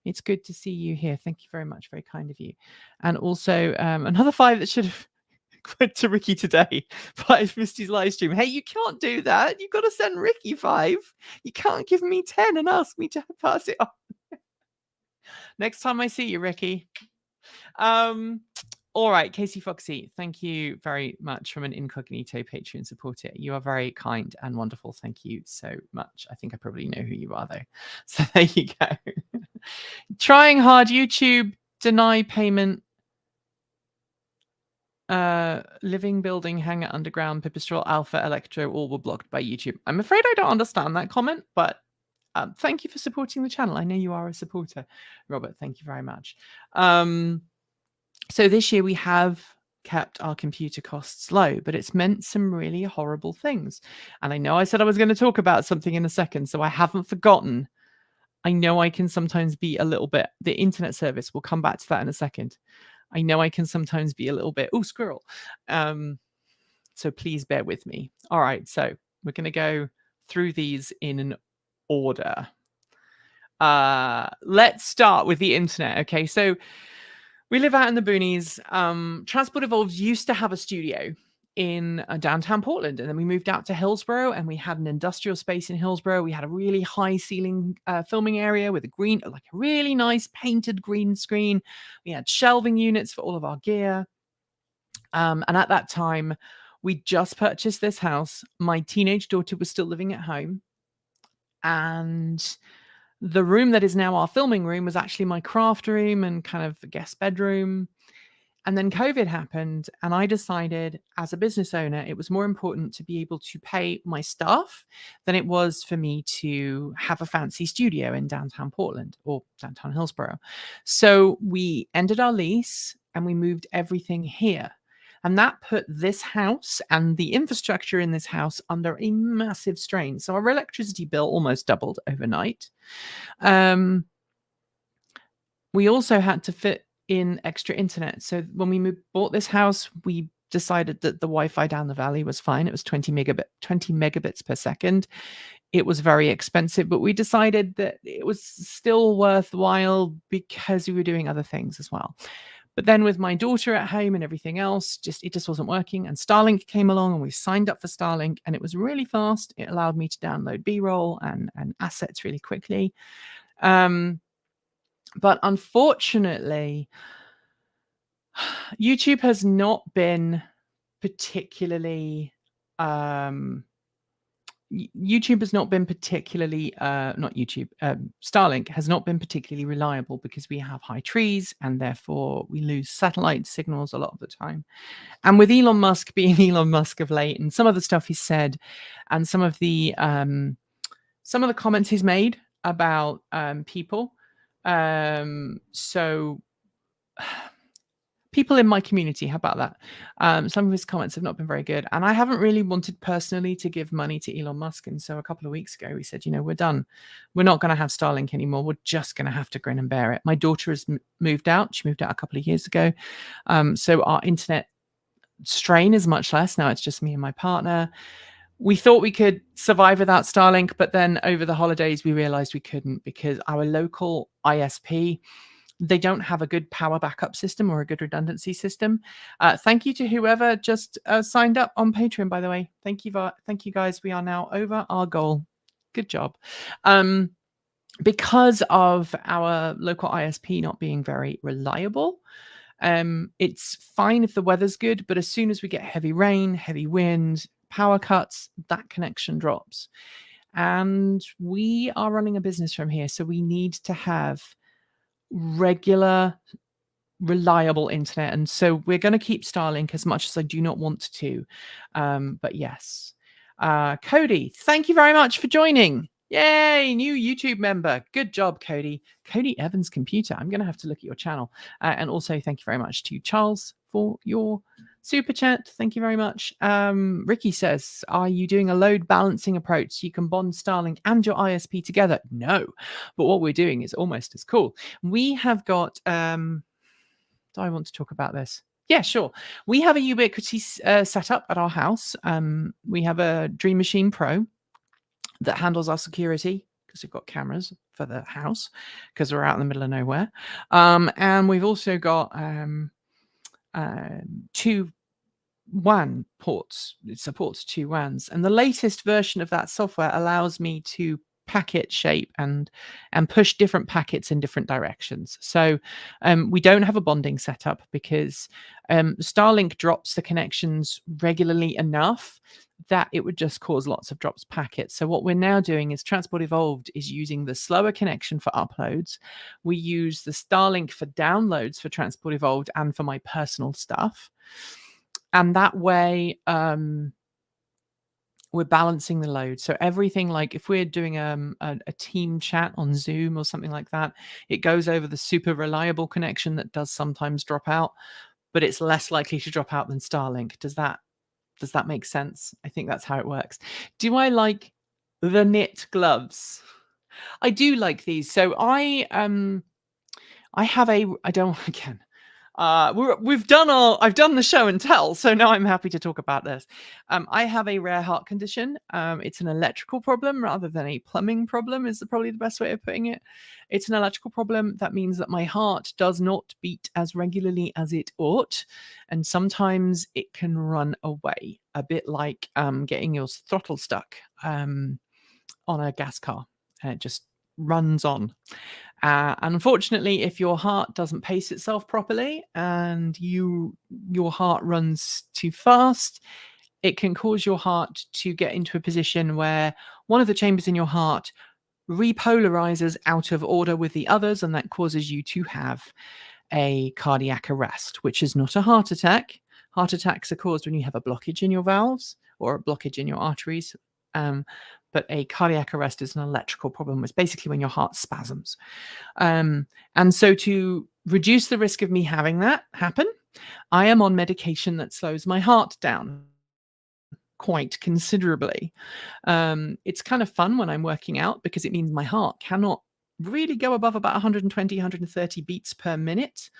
It's good to see you here. Thank you very much. Very kind of you. And also another 5 that should have went to Ricky today. 5 missed his live stream. Hey, you can't do that. You've got to send Ricky 5. You can't give me 10 and ask me to pass it on. Next time I see you, Ricky. All right, Casey Foxy, thank you very much from an incognito Patreon supporter. You are very kind and wonderful. Thank you so much. I think I probably know who you are, though. So there you go. Trying hard, YouTube, deny payment. Living, building, hangar, underground, Pipistrel, Alpha, Electro, all were blocked by YouTube. I'm afraid I don't understand that comment, but thank you for supporting the channel. I know you are a supporter, Robert. Thank you very much. So this year we have kept our computer costs low, but it's meant some really horrible things. And I know I said I was going to talk about something in a second, so I haven't forgotten. I know I can sometimes be a little bit, the internet service, we'll come back to that in a second. I know I can sometimes be a little bit, oh, squirrel. So please bear with me. All right, so we're going to go through these in an order. Let's start with the internet. Okay, so we live out in the boonies. Transport Evolved used to have a studio in downtown Portland, and then we moved out to Hillsboro, and we had an industrial space in Hillsboro. We had a really high ceiling filming area with a really nice painted green screen. We had shelving units for all of our gear. And at that time, we just purchased this house. My teenage daughter was still living at home, and the room that is now our filming room was actually my craft room and kind of a guest bedroom. And then COVID happened, and I decided as a business owner, it was more important to be able to pay my staff than it was for me to have a fancy studio in downtown Portland or downtown Hillsboro. So we ended our lease and we moved everything here. And that put this house and the infrastructure in this house under a massive strain. So our electricity bill almost doubled overnight. We also had to fit in extra internet. So when we bought this house, we decided that the Wi-Fi down the valley was fine. It was 20 megabits per second. It was very expensive, but we decided that it was still worthwhile because we were doing other things as well. But then with my daughter at home and everything else, it just wasn't working. And Starlink came along, and we signed up for Starlink, and it was really fast. It allowed me to download B-roll and assets really quickly. But unfortunately, YouTube has not been particularly YouTube has not been particularly Starlink has not been particularly reliable because we have high trees, and therefore we lose satellite signals a lot of the time. And with Elon Musk being Elon Musk of late, and some of the stuff he's said, and some of the comments he's made about people, so people in my community, how about that? Some of his comments have not been very good, and I haven't really wanted personally to give money to Elon Musk. And so a couple of weeks ago, we said, we're done. We're not going to have Starlink anymore. We're just going to have to grin and bear it. My daughter has moved out. She moved out a couple of years ago. So our internet strain is much less. Now it's just me and my partner. We thought we could survive without Starlink, but then over the holidays, we realized we couldn't because our local ISP, they don't have a good power backup system or a good redundancy system. Thank you to whoever just signed up on Patreon, by the way. Thank you guys. We are now over our goal. Good job. Because of our local ISP not being very reliable, it's fine if the weather's good, but as soon as we get heavy rain, heavy wind, power cuts, that connection drops. And we are running a business from here, so we need to have regular, reliable internet. And so we're going to keep Starlink as much as I do not want to. But yes. Cody, thank you very much for joining. Yay, new YouTube member. Good job, Cody. Cody Evans Computer. I'm going to have to look at your channel. And also thank you very much to Charles for your super chat. Thank you very much. Ricky says, are you doing a load balancing approach so you can bond Starlink and your ISP together? No, but what we're doing is almost as cool. We have got, do I want to talk about this? Yeah, sure. We have a Ubiquiti setup at our house. We have a Dream Machine Pro that handles our security because we've got cameras for the house because we're out in the middle of nowhere. And we've also got two WAN ports. It supports two WANs, and the latest version of that software allows me to packet shape and push different packets in different directions. So we don't have a bonding setup because Starlink drops the connections regularly enough that it would just cause lots of drops packets. So what we're now doing is Transport Evolved is using the slower connection for uploads. We use the Starlink for downloads for Transport Evolved and for my personal stuff. And that way, we're balancing the load. So everything, like if we're doing a team chat on Zoom or something like that, it goes over the super reliable connection that does sometimes drop out, but it's less likely to drop out than Starlink. Does that make sense? I think that's how it works. Do I like the knit gloves? I do like these. So I have I don't again. I've done the show and tell, so now I'm happy to talk about this. I have a rare heart condition. It's an electrical problem rather than a plumbing problem, is probably the best way of putting it. It's an electrical problem. That means that my heart does not beat as regularly as it ought, and sometimes it can run away, a bit like getting your throttle stuck on a gas car, and it just runs on. Unfortunately, if your heart doesn't pace itself properly and your heart runs too fast, it can cause your heart to get into a position where one of the chambers in your heart repolarizes out of order with the others, and that causes you to have a cardiac arrest, which is not a heart attack. Heart attacks are caused when you have a blockage in your valves or a blockage in your arteries. But a cardiac arrest is an electrical problem. It's basically when your heart spasms. And so to reduce the risk of me having that happen, I am on medication that slows my heart down quite considerably. It's kind of fun when I'm working out because it means my heart cannot really go above about 120, 130 beats per minute.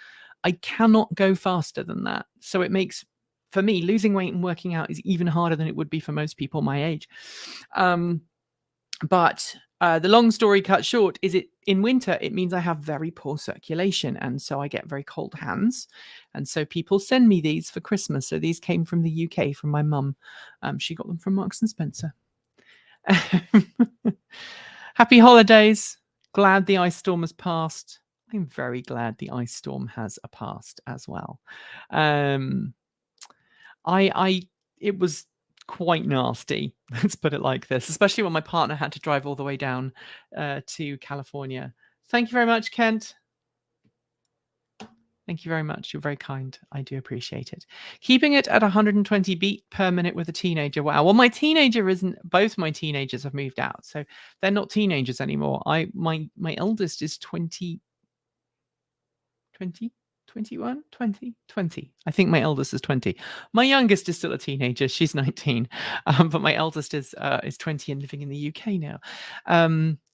I cannot go faster than that. So it makes, for me, losing weight and working out is even harder than it would be for most people my age. But the long story cut short is in winter, it means I have very poor circulation. And so I get very cold hands. And so people send me these for Christmas. So these came from the UK from my mum. She got them from Marks and Spencer. Happy holidays. Glad the ice storm has passed. I'm very glad the ice storm has passed as well. It was quite nasty, let's put it like this, especially when my partner had to drive all the way down to California. Thank you very much, Kent. Thank you very much. You're very kind. I do appreciate it. Keeping it at 120 beat per minute with a teenager. Wow. Well, my teenager isn't. Both my teenagers have moved out, so they're not teenagers anymore. My eldest is 20. 21, 20. I think my eldest is 20. My youngest is still a teenager. She's 19. But my eldest is 20 and living in the UK now.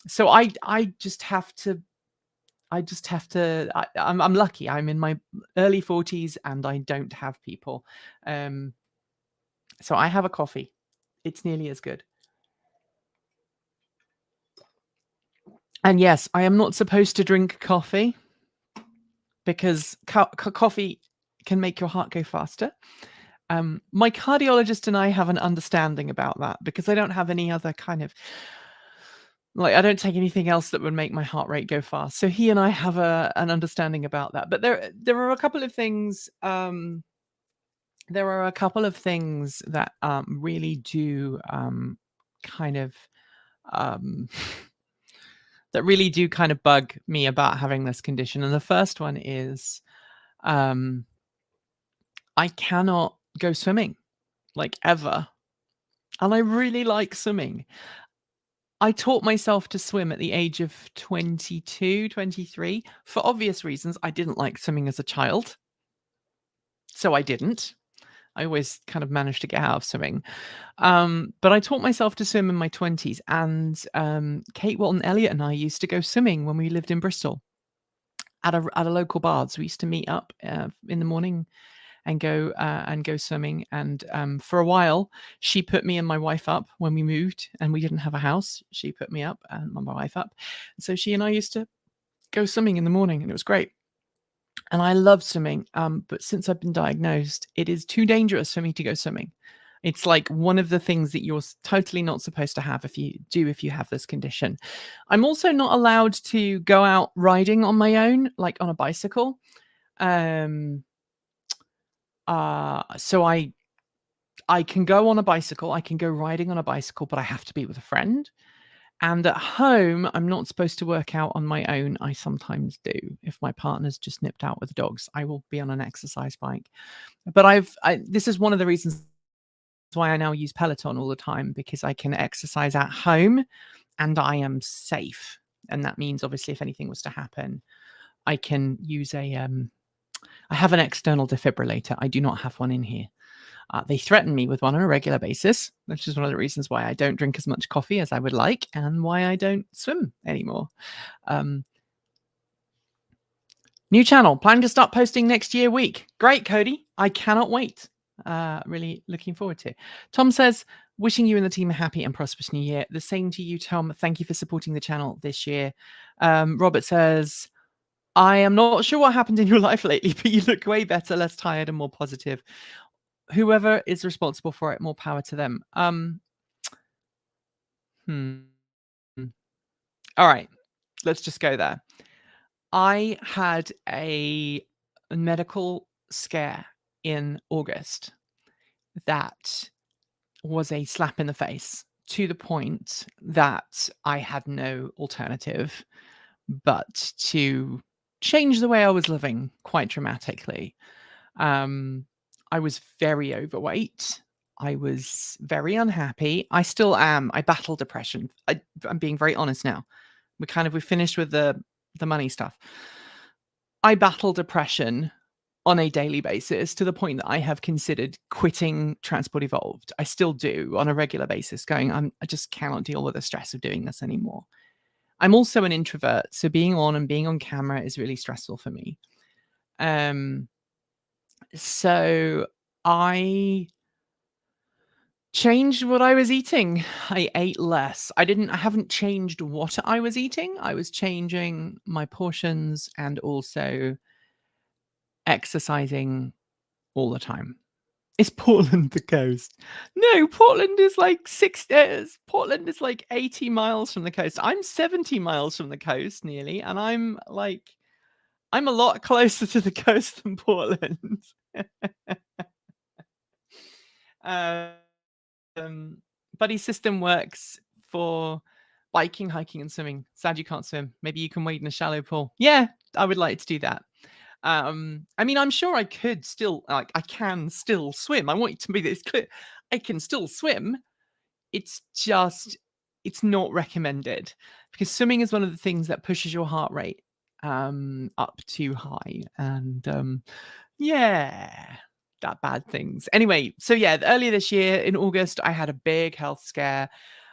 So I just have to. I'm lucky. I'm in my early 40s and I don't have people. So I have a coffee. It's nearly as good. And yes, I am not supposed to drink coffee because coffee can make your heart go faster. My cardiologist and I have an understanding about that because I don't have any other kind of, like, I don't take anything else that would make my heart rate go fast. So he and I have an understanding about that. But there are a couple of things. There are a couple of things that really do kind of that really do kind of bug me about having this condition. And the first one is I cannot go swimming, like, ever. And I really like swimming. I taught myself to swim at the age of 22, 23. For obvious reasons, I didn't like swimming as a child. So I didn't. I always kind of managed to get out of swimming. But I taught myself to swim in my 20s. And Kate Walton Elliott and I used to go swimming when we lived in Bristol at a local baths. We used to meet up in the morning and go swimming. And for a while, she put me and my wife up when we moved and we didn't have a house. She put me up and my wife up. And so she and I used to go swimming in the morning, and it was great. And I love swimming. But since I've been diagnosed, it is too dangerous for me to go swimming. It's like one of the things that you're totally not supposed to have if you have this condition. I'm also not allowed to go out riding on my own, like on a bicycle. So I can go on a bicycle, I can go riding on a bicycle, but I have to be with a friend. And at home, I'm not supposed to work out on my own. I sometimes do. If my partner's just nipped out with the dogs, I will be on an exercise bike. But this is one of the reasons why I now use Peloton all the time, because I can exercise at home and I am safe. And that means, obviously, if anything was to happen, I can use I have an external defibrillator. I do not have one in here. They threaten me with one on a regular basis, which is one of the reasons why I don't drink as much coffee as I would like and why I don't swim anymore. New channel. Planning to start posting next year week. Great, Cody. I cannot wait. Really looking forward to it. Tom says, wishing you and the team a happy and prosperous new year. The same to you, Tom. Thank you for supporting the channel this year. Robert says, I am not sure what happened in your life lately, but you look way better, less tired, and more positive. Whoever is responsible for it, more power to them. All right, let's just go there. I had a medical scare in August that was a slap in the face, to the point that I had no alternative but to change the way I was living quite dramatically. I was very overweight. I was very unhappy. I still am. I battle depression. I'm being very honest now. We finished with the money stuff. I battle depression on a daily basis, to the point that I have considered quitting Transport Evolved. I still do on a regular basis, going, I just cannot deal with the stress of doing this anymore. I'm also an introvert, so being on camera is really stressful for me. So I changed what I was eating. I ate less. I haven't changed what I was eating. I was changing my portions and also exercising all the time. Is Portland the coast? No, Portland is like Portland is like 80 miles from the coast. I'm 70 miles from the coast nearly, and I'm a lot closer to the coast than Portland. Buddy system works for biking, hiking, and swimming. Sad you can't swim. Maybe you can wade in a shallow pool. Yeah, I would like to do that. I mean, I'm sure I could still, I can still swim. I want it to be this clear. I can still swim. It's just, it's not recommended, because swimming is one of the things that pushes your heart rate up too high. And yeah, that bad things. Anyway, so yeah, earlier this year in August, I had a big health scare.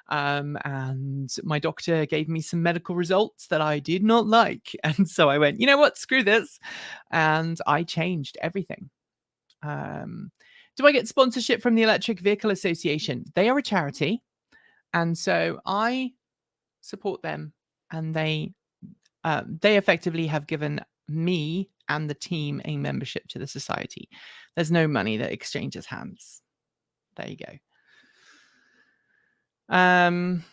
And my doctor gave me some medical results that I did not like. And so I went, you know what, screw this. And I changed everything. Do I get sponsorship from the Electric Vehicle Association? They are a charity. And so I support them. And they effectively have given me and the team a membership to the society. There's no money that exchanges hands. There you go. Brent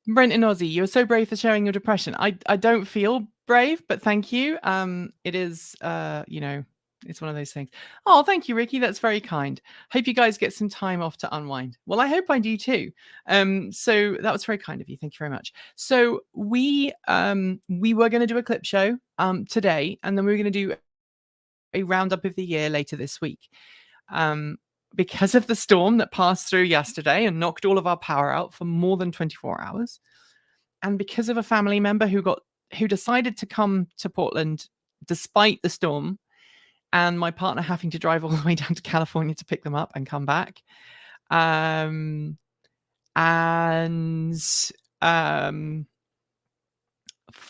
and Aussie, you're so brave for sharing your depression. I don't feel brave, but thank you. It is, it's one of those things. Oh, thank you, Ricky. That's very kind. Hope you guys get some time off to unwind. Well, I hope I do too. So that was very kind of you. Thank you very much. So we were going to do a clip show today, and then we were going to do a roundup of the year later this week. Because of the storm that passed through yesterday and knocked all of our power out for more than 24 hours, and because of a family member who decided to come to Portland despite the storm, and my partner having to drive all the way down to California to pick them up and come back,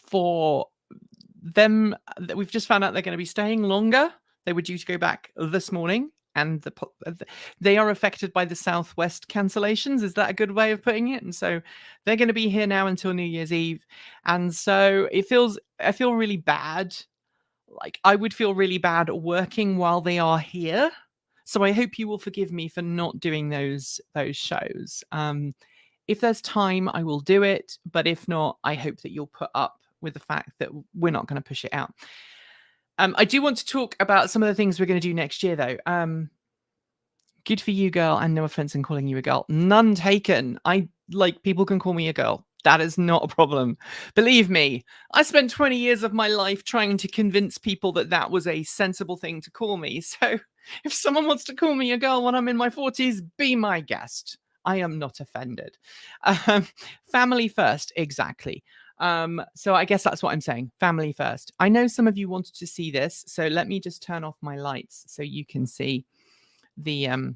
for them, we've just found out they're going to be staying longer. They were due to go back this morning, and they are affected by the Southwest cancellations. Is that a good way of putting it? And so they're going to be here now until New Year's Eve. And so I feel really bad. Like, I would feel really bad working while they are here. So I hope you will forgive me for not doing those shows. If there's time, I will do it. But if not, I hope that you'll put up with the fact that we're not going to push it out. I do want to talk about some of the things we're going to do next year, though. Good for you, girl, and no offense in calling you a girl. None taken. People can call me a girl. That is not a problem. Believe me, I spent 20 years of my life trying to convince people that was a sensible thing to call me. So if someone wants to call me a girl when I'm in my 40s, be my guest. I am not offended. Family first, exactly. So I guess that's what I'm saying. Family first. I know some of you wanted to see this, so let me just turn off my lights so you can see the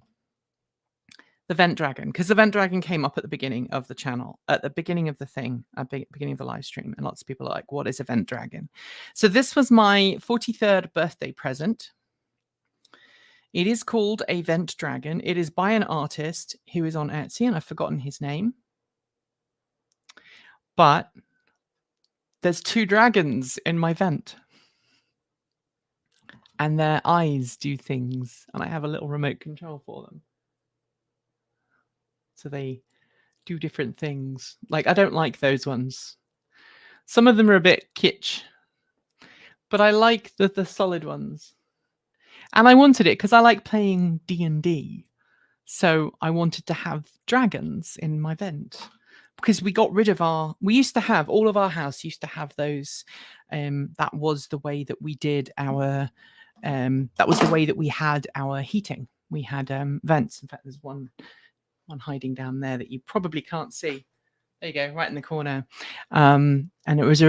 The Vent Dragon, because the Vent Dragon came up at the beginning of the channel, at the beginning of the thing, beginning of the live stream, and lots of people are like, what is a Vent Dragon? So this was my 43rd birthday present. It is called a Vent Dragon. It is by an artist who is on Etsy, and I've forgotten his name. But there's 2 dragons in my vent. And their eyes do things. And I have a little remote control for them. So they do different things. Like, I don't like those ones. Some of them are a bit kitsch. But I like the solid ones. And I wanted it because I like playing D&D. So I wanted to have dragons in my vent. Because we got rid of we used to have, all of our house used to have those. That was the way that we did our, that was the way that we had our heating. We had vents. In fact, there's one hiding down there that you probably can't see. There you go, right in the corner. And it was a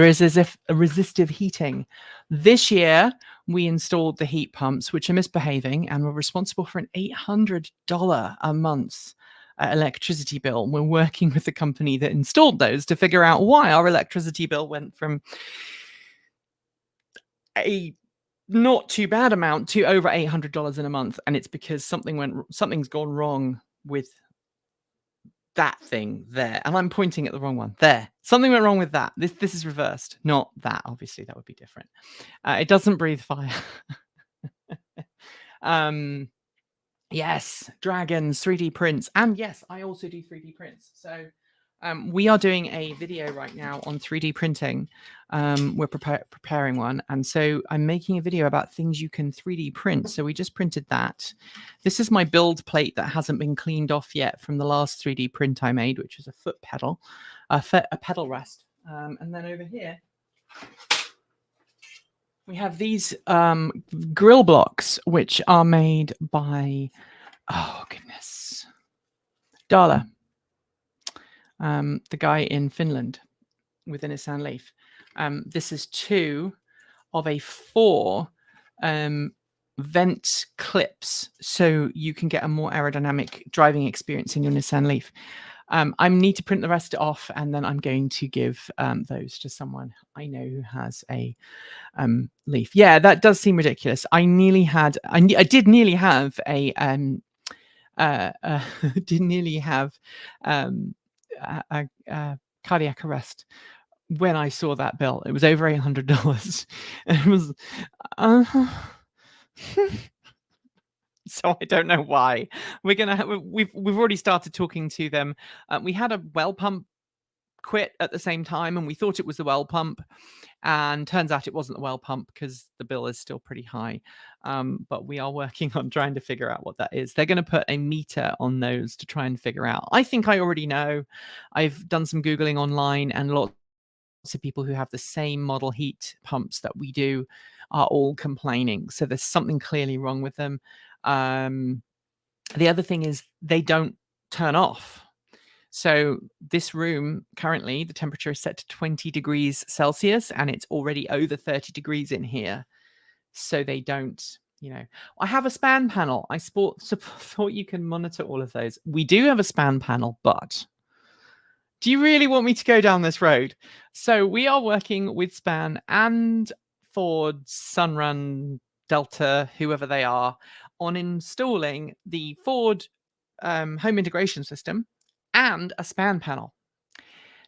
resistive heating. This year, we installed the heat pumps, which are misbehaving, and were responsible for an $800 a month electricity bill. We're working with the company that installed those to figure out why our electricity bill went from a not too bad amount to over $800 in a month. And it's because something's gone wrong with that thing there. And I'm pointing at the wrong one there. Something went wrong with that. This is reversed, not that. Obviously, that would be different. It doesn't breathe fire. Yes, dragons, 3D prints. And yes, I also do 3D prints. So we are doing a video right now on 3D printing. We're preparing one. And so I'm making a video about things you can 3D print. So we just printed that. This is my build plate that hasn't been cleaned off yet from the last 3D print I made, which is a foot pedal, a pedal rest. And then over here, we have these grill blocks, which are made by, oh goodness, Dala, the guy in Finland with a Nissan Leaf. This is 2 of a 4 vent clips, so you can get a more aerodynamic driving experience in your Nissan Leaf. I need to print the rest off, and then I'm going to give those to someone I know who has a Leaf. Yeah, that does seem ridiculous. I did nearly have a cardiac arrest when I saw that bill. It was over $800. It was. So I don't know why. We've already started talking to them. We had a well pump quit at the same time, and we thought it was the well pump, and turns out it wasn't the well pump because the bill is still pretty high. But we are working on trying to figure out what that is. They're going to put a meter on those to try and figure out. I think I already know. I've done some Googling online, and lots of people who have the same model heat pumps that we do are all complaining. So there's something clearly wrong with them. The other thing is they don't turn off. So this room, currently, the temperature is set to 20 degrees Celsius, and it's already over 30 degrees in here. So they don't, I have a span panel. I thought you can monitor all of those. We do have a span panel, but do you really want me to go down this road? So we are working with Span and Ford, Sunrun, Delta, whoever they are, on installing the Ford home integration system and a Span panel.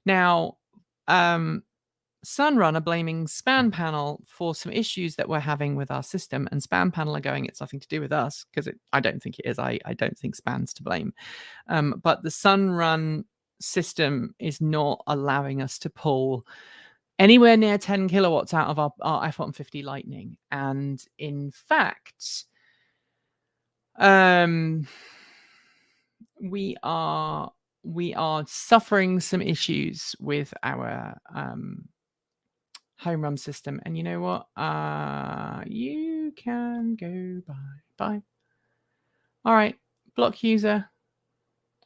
Now, Sunrun are blaming Span panel for some issues that we're having with our system, and Span panel are going, it's nothing to do with us, because I don't think it is. I don't think Span's to blame. But the Sunrun system is not allowing us to pull anywhere near 10 kilowatts out of our F-150 Lightning. And in fact, we are suffering some issues with our home run system. And you know what? You can go bye. All right, block user.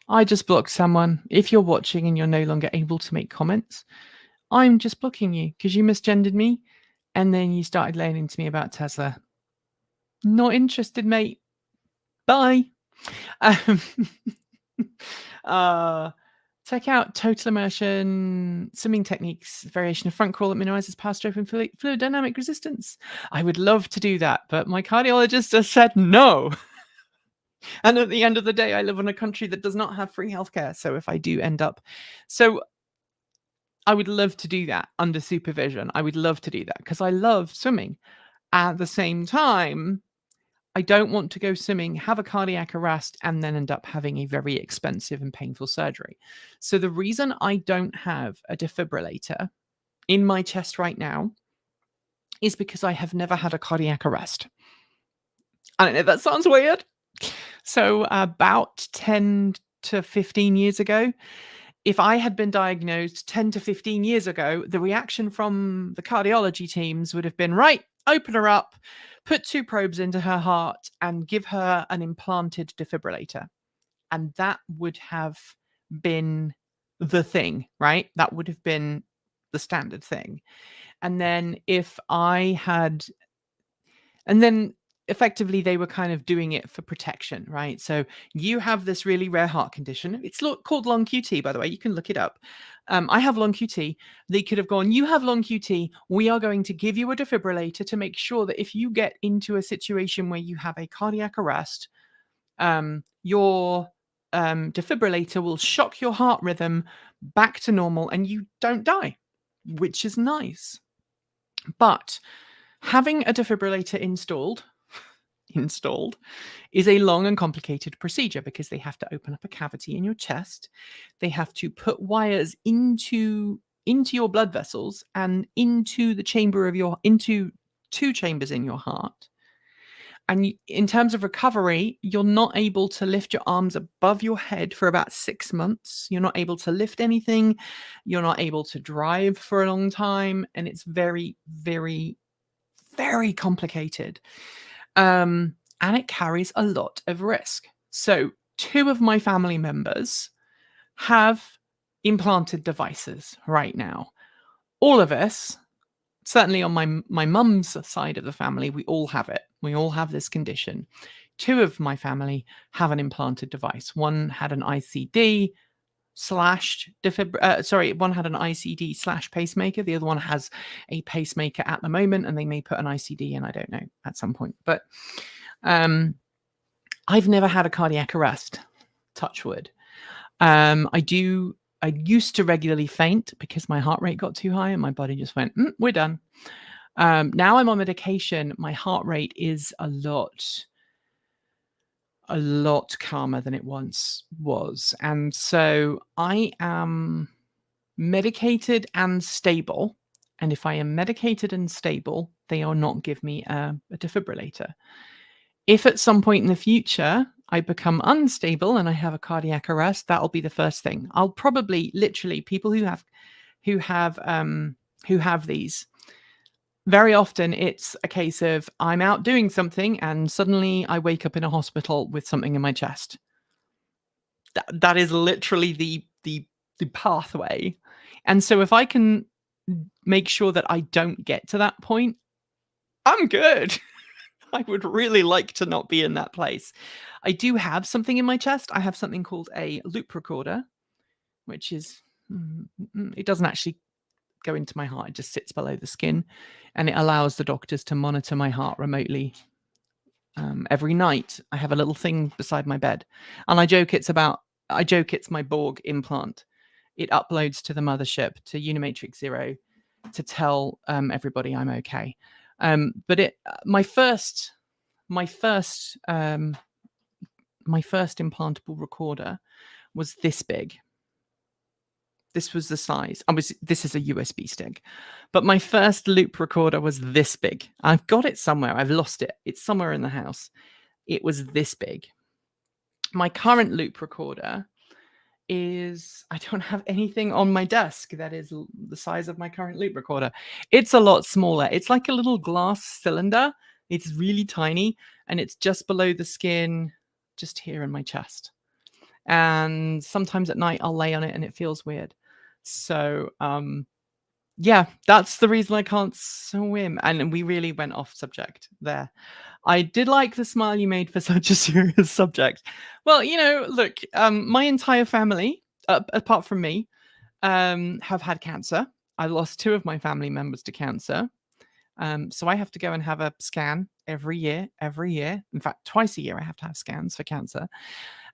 I just blocked someone. If you're watching and you're no longer able to make comments, I'm just blocking you because you misgendered me, and then you started laying into me about Tesla. Not interested, mate. Bye. uh, check out total immersion swimming techniques, variation of front crawl that minimizes power stroke and fluid dynamic resistance. I would love to do that, but my cardiologist has said no. And at the end of the day, I live in a country that does not have free healthcare. So if I do end up, so I would love to do that under supervision. I would love to do that because I love swimming. At the same time, I don't want to go swimming, have a cardiac arrest, and then end up having a very expensive and painful surgery. So the reason I don't have a defibrillator in my chest right now is because I have never had a cardiac arrest. I don't know if that sounds weird. So about 10 to 15 years ago, if I had been diagnosed 10 to 15 years ago, the reaction from the cardiology teams would have been, right, open her up, put 2 probes into her heart, and give her an implanted defibrillator. And that would have been the thing, right? That would have been the standard thing. And then effectively they were kind of doing it for protection, right? So you have this really rare heart condition. It's called long QT, by the way. You can look it up. I have long QT. They could have gone, you have long QT. We are going to give you a defibrillator to make sure that if you get into a situation where you have a cardiac arrest, your defibrillator will shock your heart rhythm back to normal and you don't die, which is nice. But having a defibrillator installed is a long and complicated procedure because they have to open up a cavity in your chest. They have to put wires into your blood vessels and into 2 chambers in your heart. And in terms of recovery, you're not able to lift your arms above your head for about 6 months. You're not able to lift anything. You're not able to drive for a long time. And it's very, very, very complicated. And it carries a lot of risk. So 2 of my family members have implanted devices right now. All of us, certainly on my mum's side of the family, we all have it. We all have this condition. 2 of my family have an implanted device. One had an ICD one had an ICD / pacemaker. The other one has a pacemaker at the moment, and they may put an ICD in, I don't know, at some point. But I've never had a cardiac arrest, touch wood. I used to regularly faint because my heart rate got too high and my body just went, we're done. Now I'm on medication. My heart rate is a lot calmer than it once was. And so I am medicated and stable. And if I am medicated and stable, they will not give me a defibrillator. If at some point in the future I become unstable and I have a cardiac arrest, that'll be the first thing. I'll probably literally people who have these. Very often it's a case of I'm out doing something and suddenly I wake up in a hospital with something in my chest. That is literally the pathway. And so if I can make sure that I don't get to that point, I'm good. I would really like to not be in that place. I do have something in my chest. I have something called a loop recorder, which is, it doesn't actually go into my heart. It just sits below the skin, and it allows the doctors to monitor my heart remotely. Every night I have a little thing beside my bed, and I joke it's my Borg implant. It uploads to the mothership, to Unimatrix Zero, to tell everybody I'm okay. But my first implantable recorder was this big. This was the size. This is a USB stick, but my first loop recorder was this big. I've got it somewhere. I've lost it. It's somewhere in the house. It was this big. My current loop recorder I don't have anything on my desk that is the size of my current loop recorder. It's a lot smaller. It's like a little glass cylinder. It's really tiny, and it's just below the skin, just here in my chest. And sometimes at night I'll lay on it and it feels weird. So Yeah, that's the reason I can't swim. And we really went off subject there. I did like the smile you made for such a serious subject. Well, look, my entire family, apart from me, have had cancer. I lost 2 of my family members to cancer. So I have to go and have a scan every year. Every year, in fact, twice a year, I have to have scans for cancer.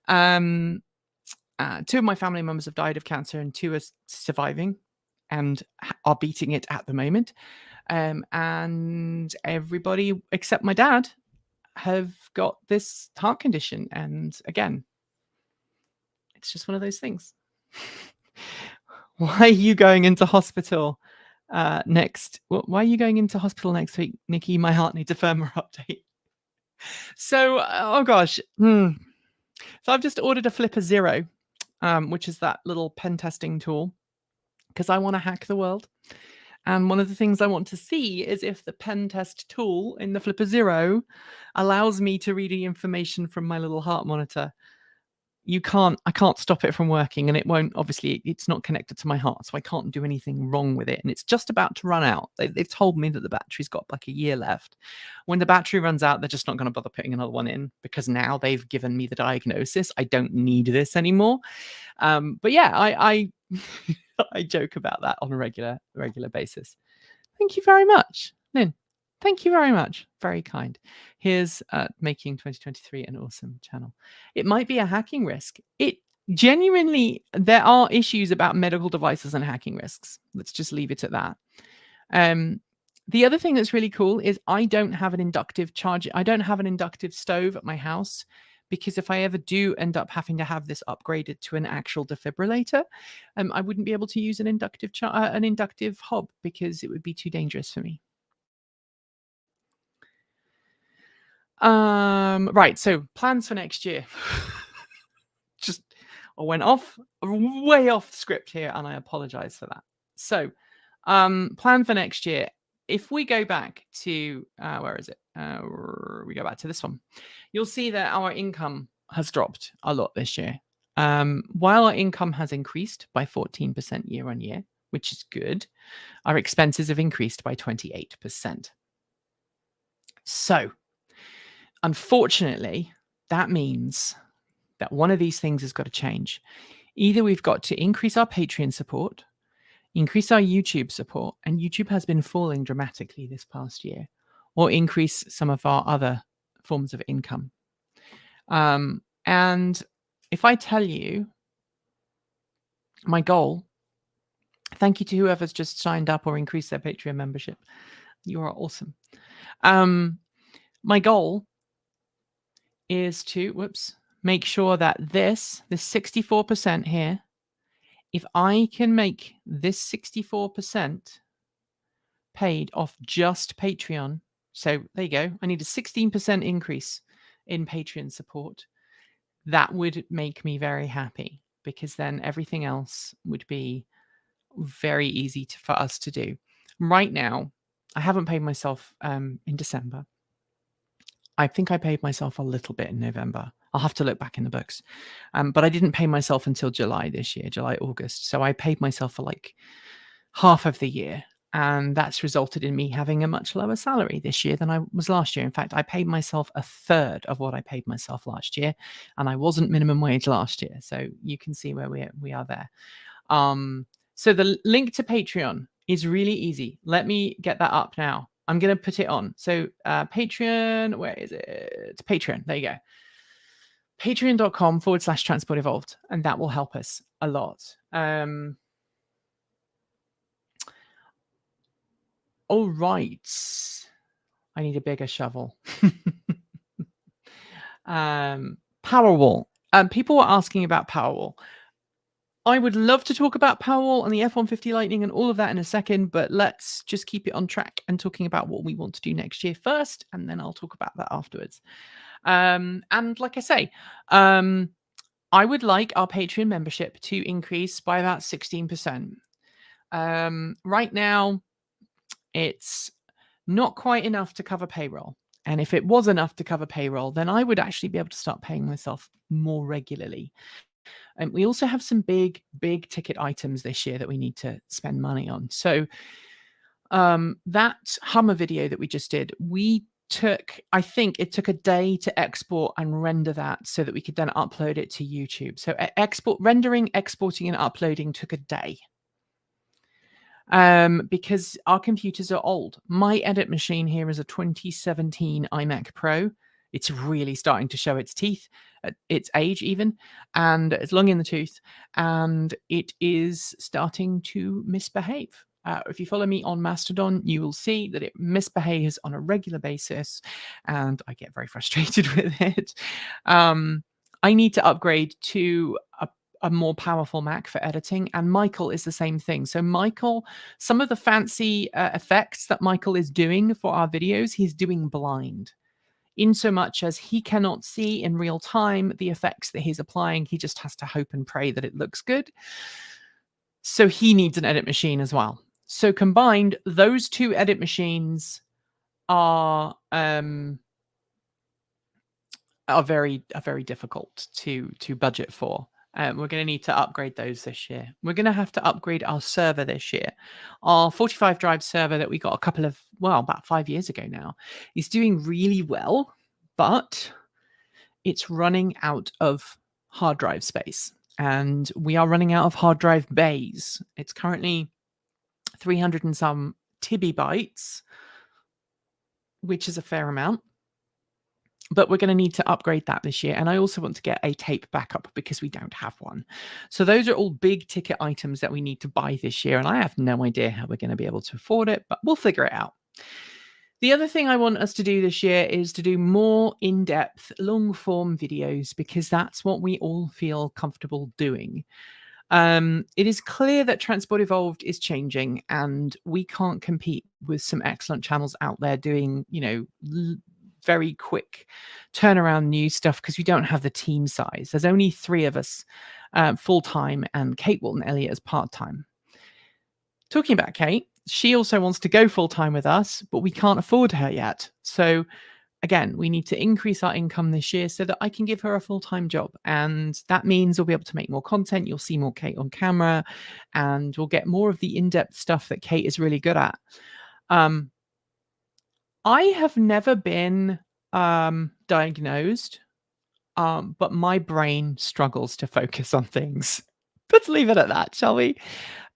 Um, 2 of my family members have died of cancer, and 2 are surviving and are beating it at the moment. And everybody except my dad have got this heart condition. And again, it's just one of those things. Why are you going into hospital next? Why are you going into hospital next week, Nikki? My heart needs a firmware update. So, oh gosh. So I've just ordered a Flipper Zero, which is that little pen testing tool, because I want to hack the world. And one of the things I want to see is if the pen test tool in the Flipper Zero allows me to read the information from my little heart monitor. I can't stop it from working, and it won't, obviously, it's not connected to my heart, so I can't do anything wrong with it. And it's just about to run out. They've told me that the battery's got like a year left. When the battery runs out, they're just not going to bother putting another one in, because now they've given me the diagnosis. I don't need this anymore. But yeah, I I joke about that on a regular basis. Thank you very much, Lynn. Thank you very much. Very kind. Here's making 2023 an awesome channel. It might be a hacking risk. It genuinely, there are issues about medical devices and hacking risks. Let's just leave it at that. The other thing that's really cool is I don't have an inductive charge. I don't have an inductive stove at my house, because if I ever do end up having to have this upgraded to an actual defibrillator, I wouldn't be able to use an inductive hob, because it would be too dangerous for me. Right. So plans for next year. Just I went way off script here, and I apologize for that. So, plan for next year. If we go back to where is it? We go back to this one. You'll see that our income has dropped a lot this year. While our income has increased by 14% year on year, which is good, our expenses have increased by 28%. So, unfortunately, that means that one of these things has got to change. Either we've got to increase our Patreon support, increase our YouTube support, and YouTube has been falling dramatically this past year, or increase some of our other forms of income. And if I tell you my goal, thank you to whoever's just signed up or increased their Patreon membership. You are awesome. My goal is to, make sure that this 64% here, if I can make this 64% paid off just Patreon, so there you go, I need a 16% increase in Patreon support. That would make me very happy, because then everything else would be very easy for us to do. Right now, I haven't paid myself in December. I think I paid myself a little bit in November. I'll have to look back in the books. But I didn't pay myself until July this year, August. So I paid myself for like half of the year. And that's resulted in me having a much lower salary this year than I was last year. In fact, I paid myself a third of what I paid myself last year. And I wasn't minimum wage last year. So you can see where we are there. So the link to Patreon is really easy. Let me get that up now. I'm going to put it on. So Patreon, where is it? It's Patreon. There you go. Patreon.com/Transport Evolved. And that will help us a lot. All right. I need a bigger shovel. Powerwall. People were asking about Powerwall. I would love to talk about Powerwall and the F-150 Lightning and all of that in a second, but let's just keep it on track and talking about what we want to do next year first, and then I'll talk about that afterwards. And like I say, I would like our Patreon membership to increase by about 16%. Right now, it's not quite enough to cover payroll. And if it was enough to cover payroll, then I would actually be able to start paying myself more regularly. And we also have some big ticket items this year that we need to spend money on. So that Hummer video that we just did, I think it took a day to export and render that so that we could then upload it to YouTube. So rendering, exporting, and uploading took a day. Because our computers are old. My edit machine here is a 2017 iMac Pro. It's really starting to show its teeth, its age even, and it's long in the tooth, and it is starting to misbehave. If you follow me on Mastodon, you will see that it misbehaves on a regular basis, and I get very frustrated with it. I need to upgrade to a more powerful Mac for editing, and Michael is the same thing. So Michael, some of the fancy effects that Michael is doing for our videos, he's doing blind. In so much as he cannot see in real time the effects that he's applying, he just has to hope and pray that it looks good. So he needs an edit machine as well. So combined, those two edit machines are very difficult to budget for. We're going to need to upgrade those this year. We're going to have to upgrade our server this year. Our 45 drive server that we got about 5 years ago now is doing really well, but it's running out of hard drive space. And we are running out of hard drive bays. It's currently 300 and some TB, which is a fair amount. But we're going to need to upgrade that this year. And I also want to get a tape backup because we don't have one. So those are all big ticket items that we need to buy this year. And I have no idea how we're going to be able to afford it, but we'll figure it out. The other thing I want us to do this year is to do more in-depth, long-form videos because that's what we all feel comfortable doing. It is clear that Transport Evolved is changing and we can't compete with some excellent channels out there doing, very quick turnaround news stuff because we don't have the team size. There's only 3 of us full-time and Kate Walton-Elliott is part-time. Talking about Kate, she also wants to go full-time with us, but we can't afford her yet. So again, we need to increase our income this year so that I can give her a full-time job. And that means we'll be able to make more content. You'll see more Kate on camera and we'll get more of the in-depth stuff that Kate is really good at. I have never been diagnosed, but my brain struggles to focus on things. Let's leave it at that, shall we?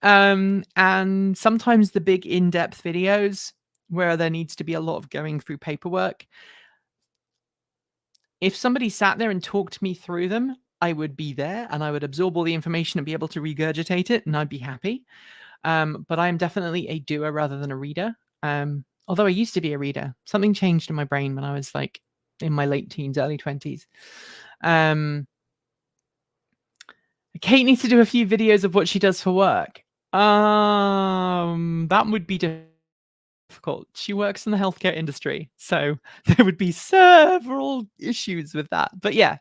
And sometimes the big in-depth videos where there needs to be a lot of going through paperwork, if somebody sat there and talked me through them, I would be there and I would absorb all the information and be able to regurgitate it and I'd be happy. But I am definitely a doer rather than a reader. Although I used to be a reader. Something changed in my brain when I was like in my late teens, early 20s. Kate needs to do a few videos of what she does for work. That would be difficult. She works in the healthcare industry, so there would be several issues with that. But yeah,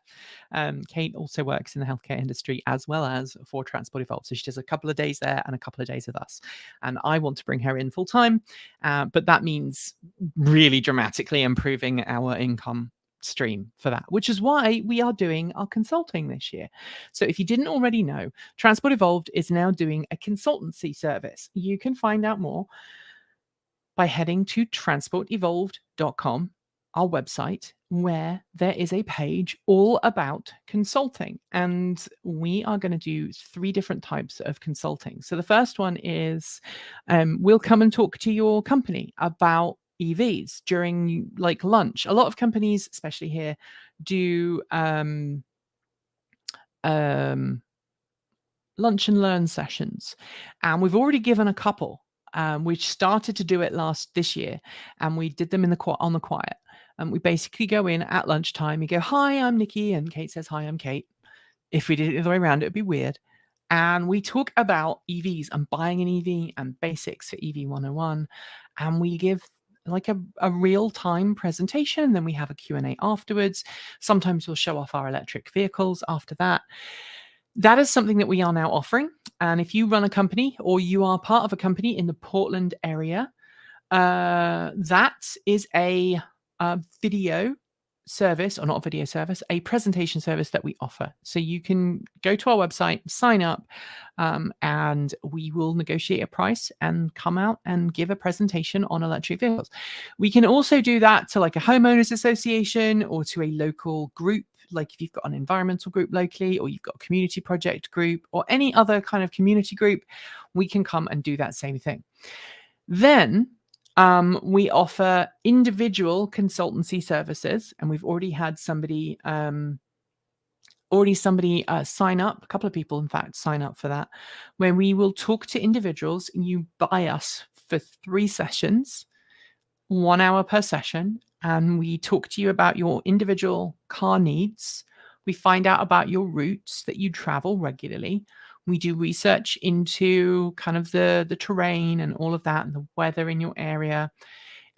Kate also works in the healthcare industry as well as for Transport Evolved. So she does a couple of days there and a couple of days with us. And I want to bring her in full time, but that means really dramatically improving our income stream for that, which is why we are doing our consulting this year. So if you didn't already know, Transport Evolved is now doing a consultancy service. You can find out more by heading to transportevolved.com, our website, where there is a page all about consulting. And we are going to do 3 different types of consulting. So the first one is we'll come and talk to your company about EVs during like lunch. A lot of companies, especially here, do lunch and learn sessions. And we've already given a couple. We started to do it this year, and we did them on the quiet. And we basically go in at lunchtime. You go, "Hi, I'm Nikki," and Kate says, "Hi, I'm Kate." If we did it the other way around, it would be weird. And we talk about EVs and buying an EV and basics for EV 101, and we give like a real-time presentation. Then we have a Q&A afterwards. Sometimes we'll show off our electric vehicles after that. That is something that we are now offering. And if you run a company or you are part of a company in the Portland area, that is a video service, or not a video service, a presentation service that we offer. So you can go to our website, sign up, and we will negotiate a price and come out and give a presentation on electric vehicles. We can also do that to like a homeowners association or to a local group, like if you've got an environmental group locally, or you've got a community project group, or any other kind of community group, we can come and do that same thing. Then we offer individual consultancy services, and we've already had somebody sign up, a couple of people in fact sign up for that, where we will talk to individuals. You buy us for 3 sessions, 1 hour per session, and we talk to you about your individual car needs. We find out about your routes that you travel regularly. We do research into kind of the terrain and all of that, and the weather in your area.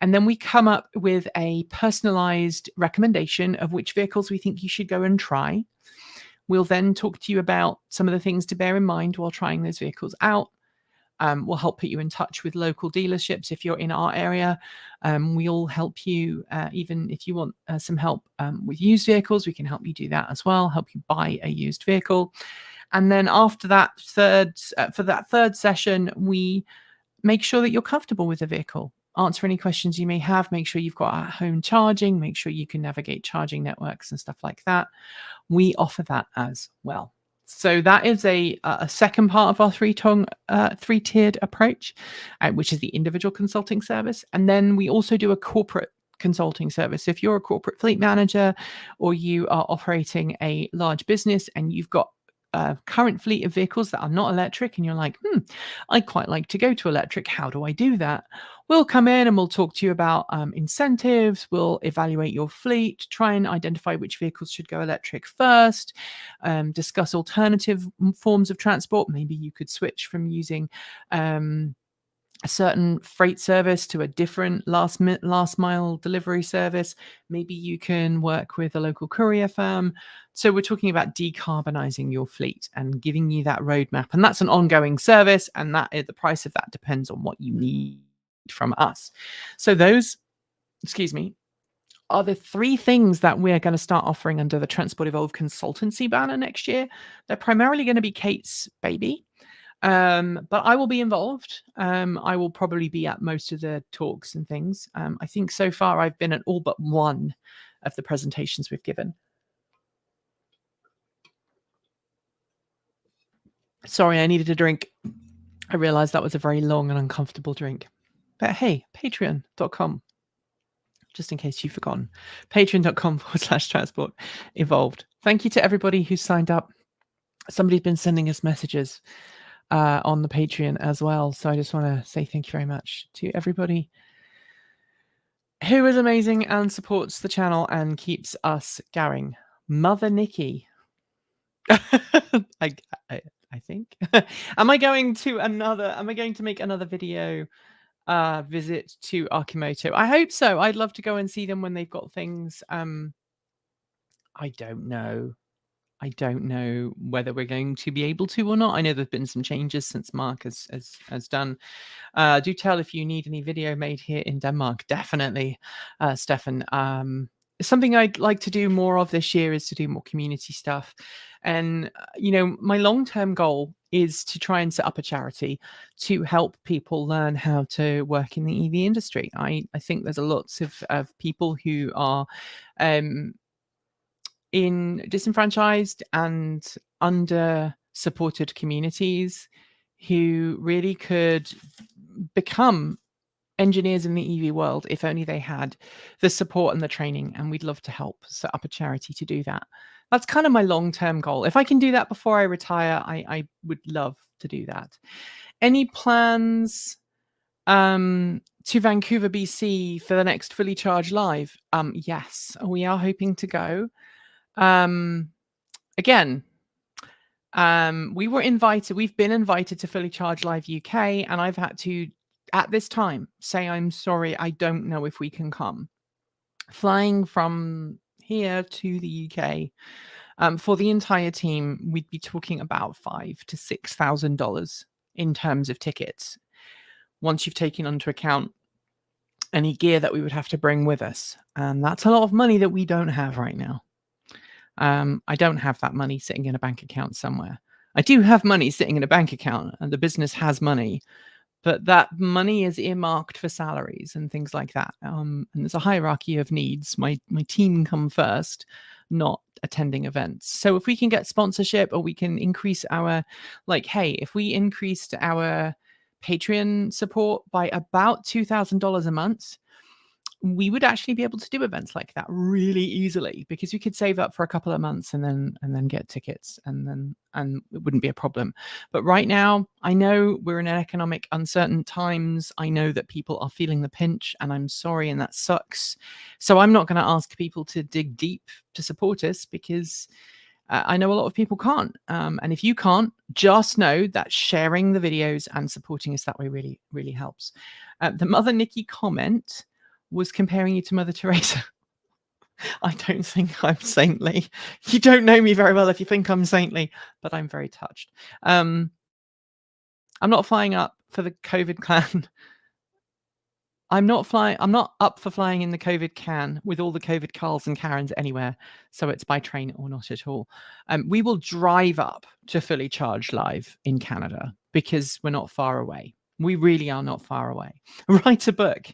And then we come up with a personalized recommendation of which vehicles we think you should go and try. We'll then talk to you about some of the things to bear in mind while trying those vehicles out. We'll help put you in touch with local dealerships if you're in our area. We'll help you, even if you want some help with used vehicles, we can help you do that as well, help you buy a used vehicle. And then after that for that third session, we make sure that you're comfortable with the vehicle, answer any questions you may have, make sure you've got at-home charging, make sure you can navigate charging networks and stuff like that. We offer that as well. So that is a second part of our three-tiered approach, which is the individual consulting service. And then we also do a corporate consulting service. If you're a corporate fleet manager, or you are operating a large business and you've got a current fleet of vehicles that are not electric, and you're like, I'd quite like to go to electric. How do I do that? We'll come in and we'll talk to you about incentives. We'll evaluate your fleet, try and identify which vehicles should go electric first, discuss alternative forms of transport. Maybe you could switch from using a certain freight service to a different last mile delivery service. Maybe you can work with a local courier firm. So we're talking about decarbonizing your fleet and giving you that roadmap. And that's an ongoing service, and the price of that depends on what you need from us. So those, are the 3 things that we're going to start offering under the Transport Evolve consultancy banner next year. They're primarily going to be Kate's baby. But I will be involved. I will probably be at most of the talks and things. I think so far I've been at all but one of the presentations we've given. Sorry, I needed a drink. I realized that was a very long and uncomfortable drink. But hey, patreon.com, just in case you've forgotten, patreon.com/transport evolved. Thank you to everybody who signed up. Somebody's been sending us messages on the Patreon as well. So I just want to say thank you very much to everybody who is amazing and supports the channel and keeps us going. Mother Nikki. I think. Am I going to make another video visit to Arcimoto? I hope so. I'd love to go and see them when they've got things. I don't know. I don't know whether we're going to be able to or not. I know there's been some changes since Mark has done. Do tell if you need any video made here in Denmark. Definitely, Stefan. Something I'd like to do more of this year is to do more community stuff. And, my long-term goal is to try and set up a charity to help people learn how to work in the EV industry. I think there's lots of people who are in disenfranchised and under supported communities who really could become engineers in the EV world if only they had the support and the training, and we'd love to help set up a charity to do that. That's kind of my long-term goal. If I can do that before I retire, I would love to do that. Any plans to Vancouver, BC for the next Fully Charged Live? Yes, we are hoping to go. Again, we've been invited to Fully Charged Live UK, and I've had to, at this time, say I'm sorry, I don't know if we can come. Flying from here to the UK, for the entire team, we'd be talking about $5,000 to $6,000 in terms of tickets. Once you've taken into account any gear that we would have to bring with us. And that's a lot of money that we don't have right now. I don't have that money sitting in a bank account somewhere. I do have money sitting in a bank account, and the business has money, but that money is earmarked for salaries and things like that. And there's a hierarchy of needs. My team come first, not attending events. So if we can get sponsorship, or we can increase our, like, hey, if we increased our Patreon support by about $2,000 a month, we would actually be able to do events like that really easily, because we could save up for a couple of months and then get tickets, and it wouldn't be a problem. But right now, I know we're in an economic uncertain times. I know that people are feeling the pinch, and I'm sorry, and that sucks. So I'm not going to ask people to dig deep to support us, because I know a lot of people can't. And if you can't, just know that sharing the videos and supporting us that way really, really helps. The Mother Nikki comment was comparing you to Mother Teresa. I don't think I'm saintly. You don't know me very well if you think I'm saintly, but I'm very touched. I'm not flying up for the COVID clan. I'm not up for flying in the COVID can with all the COVID Carls and Karens anywhere. So it's by train or not at all. We will drive up to Fully Charged Live in Canada, because we're not far away. We really are not far away. Write a book.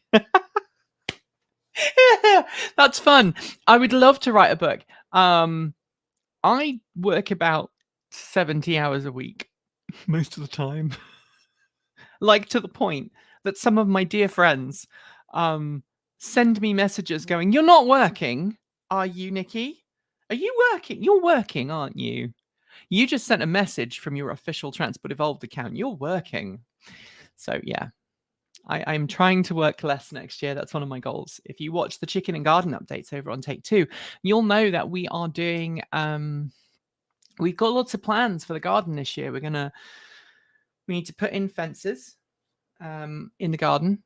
That's fun. I would love to write a book. I work about 70 hours a week most of the time. Like, to the point that some of my dear friends send me messages going, "You're not working, are you, Nikki? Are you working? You're working, aren't you? You just sent a message from your official Transport Evolved account. You're working." So yeah, I'm trying to work less next year. That's one of my goals. If you watch the chicken and garden updates over on Take Two, you'll know that we are doing, we've got lots of plans for the garden this year. We need to put in fences in the garden.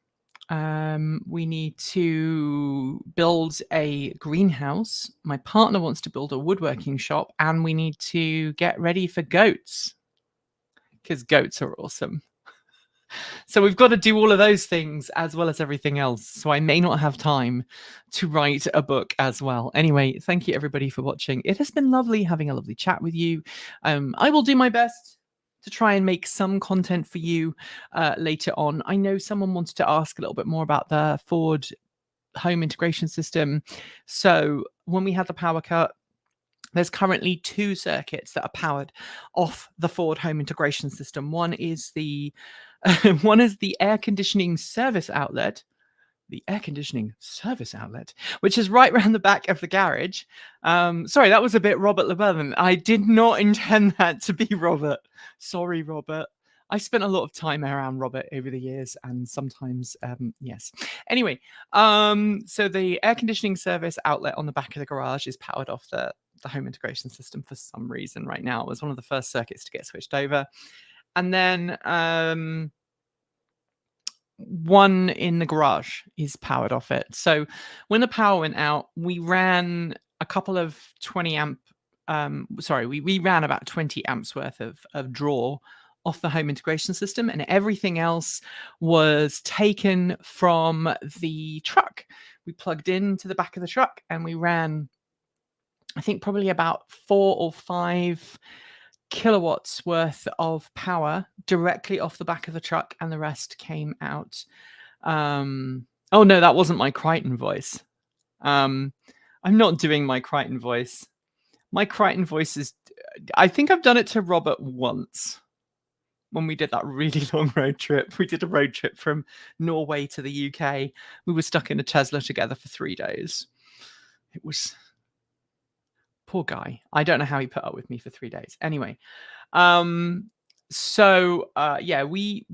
We need to build a greenhouse. My partner wants to build a woodworking shop, and we need to get ready for goats, because goats are awesome. So we've got to do all of those things as well as everything else. So I may not have time to write a book as well. Anyway, thank you everybody for watching. It has been lovely having a lovely chat with you. I will do my best to try and make some content for you later on. I know someone wanted to ask a little bit more about the Ford home integration system. So when we had the power cut, there's currently 2 circuits that are powered off the Ford home integration system. One is the air conditioning service outlet. The air conditioning service outlet, which is right around the back of the garage. Sorry, that was a bit Robert Llewellyn. I did not intend that to be Robert. Sorry, Robert. I spent a lot of time around Robert over the years, and sometimes, yes. Anyway, so the air conditioning service outlet on the back of the garage is powered off the home integration system for some reason right now. It was one of the first circuits to get switched over. And then one in the garage is powered off it. So when the power went out, we ran a couple of 20 amp, we ran about 20 amps worth of draw off the home integration system, and everything else was taken from the truck. We plugged into the back of the truck, and we ran, I think, probably about 4 or 5 kilowatts worth of power directly off the back of the truck, and the rest came out. Oh no, that wasn't my Crichton voice. I'm not doing my Crichton voice. My Crichton voice is, I think I've done it to Robert once when we did that really long road trip. We did a road trip from Norway to the UK. We were stuck in a Tesla together for 3 days. It was, poor guy. I don't know how he put up with me for 3 days. Anyway, so yeah, we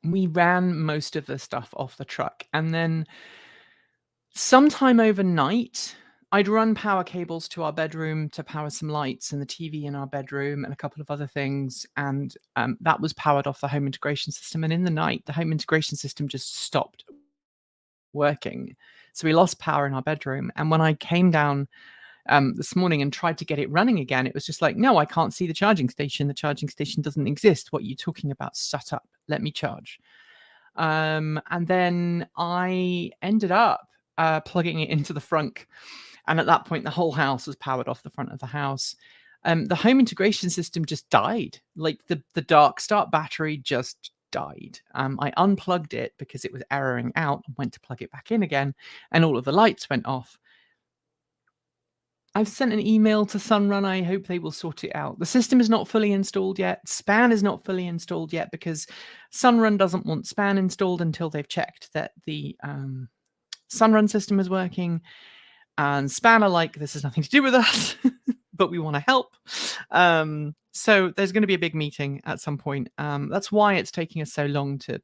ran most of the stuff off the truck, and then sometime overnight, I'd run power cables to our bedroom to power some lights and the TV in our bedroom and a couple of other things, and that was powered off the home integration system. And in the night, the home integration system just stopped working. So we lost power in our bedroom. And when I came down this morning and tried to get it running again, it was just like, no, I can't see the charging station. The charging station doesn't exist. What are you talking about? Shut up. Let me charge. And then I ended up plugging it into the front. And at that point, the whole house was powered off the front of the house. The home integration system just died. Like the dark start battery just died. I unplugged it because it was erroring out and went to plug it back in again, and all of the lights went off. I've sent an email to Sunrun. I hope they will sort it out. The system is not fully installed yet. Span is not fully installed yet because Sunrun doesn't want Span installed until they've checked that the Sunrun system is working. And Span are like, this has nothing to do with us, but we want to help. So there's going to be a big meeting at some point. That's why it's taking us so long to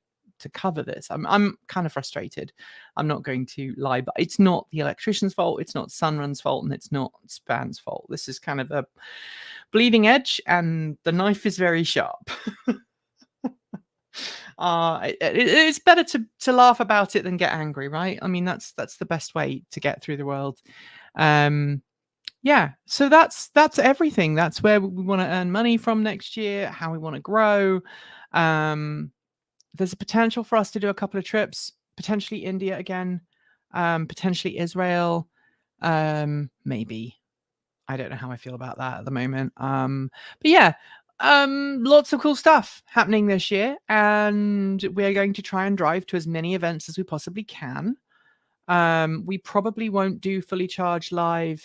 cover this. I'm kind of frustrated. I'm not going to lie, but it's not the electrician's fault. It's not Sunrun's fault, and it's not Span's fault. This is kind of a bleeding edge, and the knife is very sharp. It's better to laugh about it than get angry, right? I mean, that's the best way to get through the world. Yeah, so that's everything. That's where we want to earn money from next year, how we want to grow. There's a potential for us to do a couple of trips, potentially India again, potentially Israel, maybe. I don't know how I feel about that at the moment. But yeah, lots of cool stuff happening this year, and we're going to try and drive to as many events as we possibly can. We probably won't do Fully Charged Live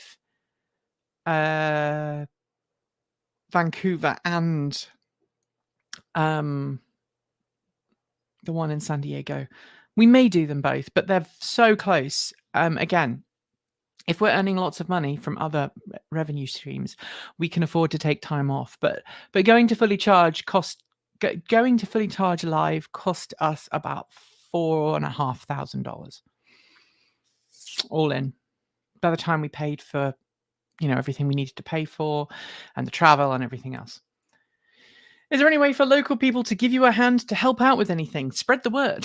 Vancouver and the one in San Diego. We may do them both, but they're so close. Again, if we're earning lots of money from other revenue streams, we can afford to take time off. But going to Fully Charge going to Fully Charge Live cost us about $4,500 all in. By the time we paid for, everything we needed to pay for, and the travel and everything else. Is there any way for local people to give you a hand to help out with anything? Spread the word.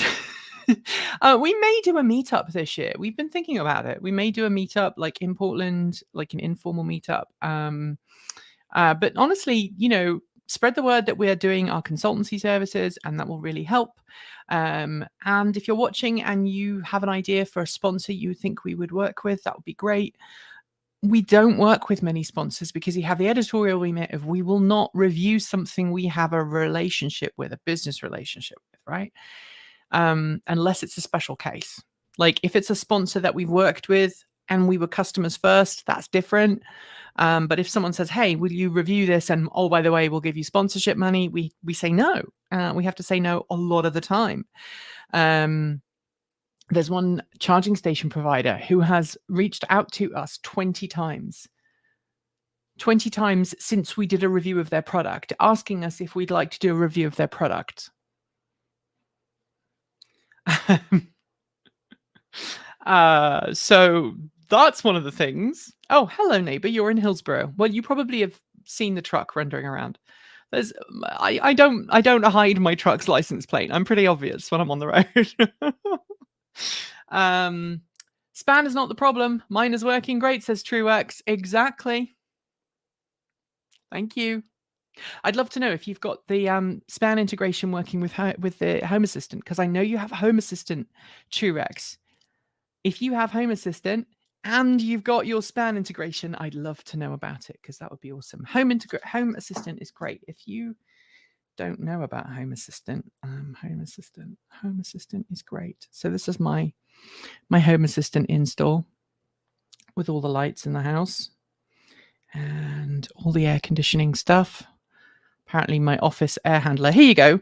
We may do a meetup this year. We've been thinking about it. We may do a meetup like in Portland, like an informal meetup. But honestly, spread the word that we are doing our consultancy services, and that will really help. And if you're watching and you have an idea for a sponsor you think we would work with, that would be great. We don't work with many sponsors because you have the editorial remit of we will not review something we have a relationship with, a business relationship with, right? Unless it's a special case. Like if it's a sponsor that we've worked with and we were customers first, that's different. But if someone says, hey, will you review this? And oh, by the way, we'll give you sponsorship money. We say no. We have to say no a lot of the time. There's one charging station provider who has reached out to us 20 times. 20 times since we did a review of their product, asking us if we'd like to do a review of their product. So that's one of the things. Oh, hello, neighbor. You're in Hillsborough. Well, you probably have seen the truck wandering around. I don't hide my truck's license plate. I'm pretty obvious when I'm on the road. Span is not the problem. Mine is working great, says TrueWorks. Exactly. Thank you. I'd love to know if you've got the Span integration working with the Home Assistant, because I know you have Home Assistant, TrueWorks. If you have Home Assistant and you've got your Span integration, I'd love to know about it, because that would be awesome. Home Assistant is great. If you don't know about Home Assistant, Home Assistant is great. So this is my Home Assistant install with all the lights in the house and all the air conditioning stuff. Apparently my office air handler. Here you go.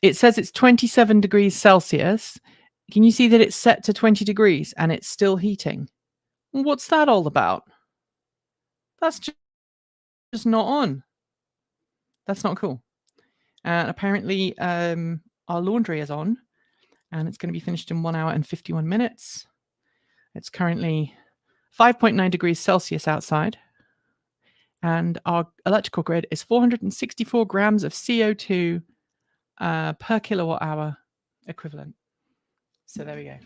It says it's 27 degrees Celsius. Can you see that it's set to 20 degrees and it's still heating? What's that all about? That's just not on. That's not cool. Apparently our laundry is on, and it's going to be finished in 1 hour and 51 minutes. It's currently 5.9 degrees Celsius outside, and our electrical grid is 464 grams of CO2 per kilowatt hour equivalent. So there we go.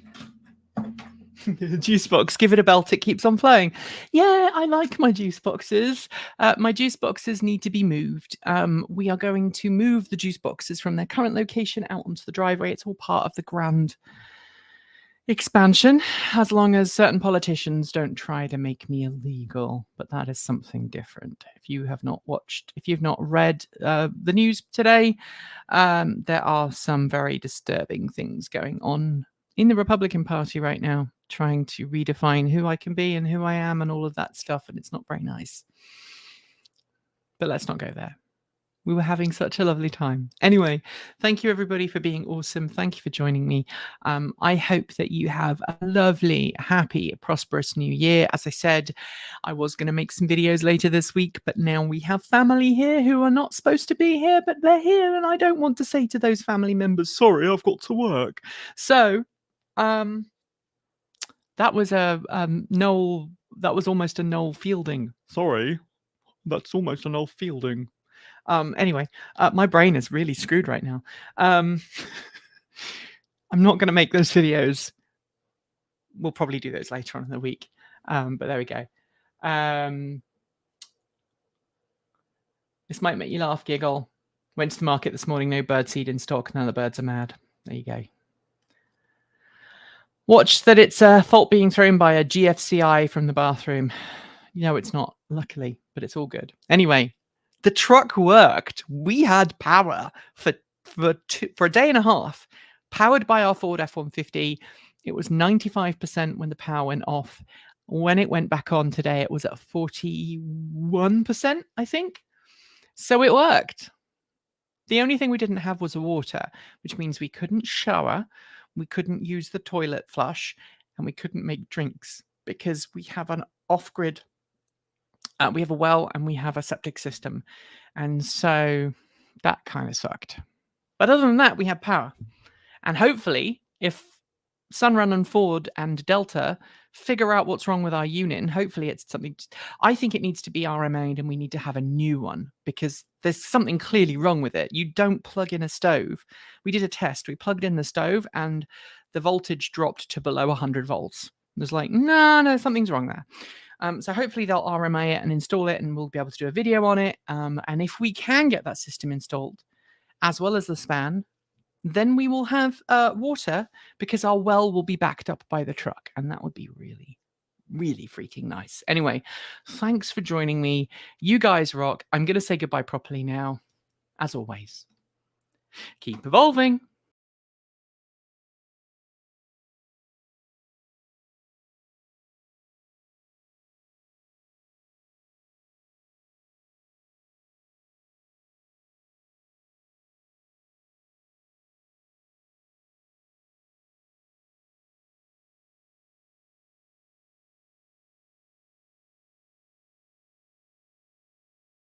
Juice box, give it a belt, it keeps on flowing. Yeah, I like my juice boxes. My juice boxes need to be moved. We are going to move the juice boxes from their current location out onto the driveway. It's all part of the grand expansion, as long as certain politicians don't try to make me illegal. But that is something different. If you've not read the news today, there are some very disturbing things going on in the Republican Party right now, trying to redefine who I can be and who I am and all of that stuff, and it's not very nice. But let's not go there. We were having such a lovely time. Anyway, thank you everybody for being awesome. Thank you for joining me. I hope that you have a lovely, happy, prosperous new year. As I said, I was going to make some videos later this week, but now we have family here who are not supposed to be here, but they're here, and I don't want to say to those family members, sorry, I've got to work. So, that was almost a Noel Fielding. Sorry, that's almost a Noel Fielding. Anyway, my brain is really screwed right now. I'm not going to make those videos. We'll probably do those later on in the week. But there we go. This might make you laugh, giggle. Went to the market this morning, no birdseed in stock. Now the birds are mad. There you go. Watch that it's a fault being thrown by a GFCI from the bathroom. No, it's not, luckily, but it's all good. Anyway, the truck worked. We had power for a day and a half, powered by our Ford F-150. It was 95% when the power went off. When it went back on today, it was at 41%, I think. So it worked. The only thing we didn't have was water, which means we couldn't shower, we couldn't use the toilet flush, and we couldn't make drinks because we have an off-grid. We have a well and we have a septic system. And so that kind of sucked. But other than that, we had power. And hopefully, if Sunrun and Ford and Delta figure out what's wrong with our unit, and hopefully it's something, I think it needs to be RMA'd and we need to have a new one because there's something clearly wrong with it. You don't plug in a stove. We did a test. We plugged in the stove and the voltage dropped to below 100 volts. It was like, no, something's wrong there. So hopefully they'll RMA it and install it and we'll be able to do a video on it. And if we can get that system installed, as well as the span, then we will have water because our well will be backed up by the truck. And that would be really, really freaking nice. Anyway, thanks for joining me. You guys rock. I'm going to say goodbye properly now. As always, keep evolving.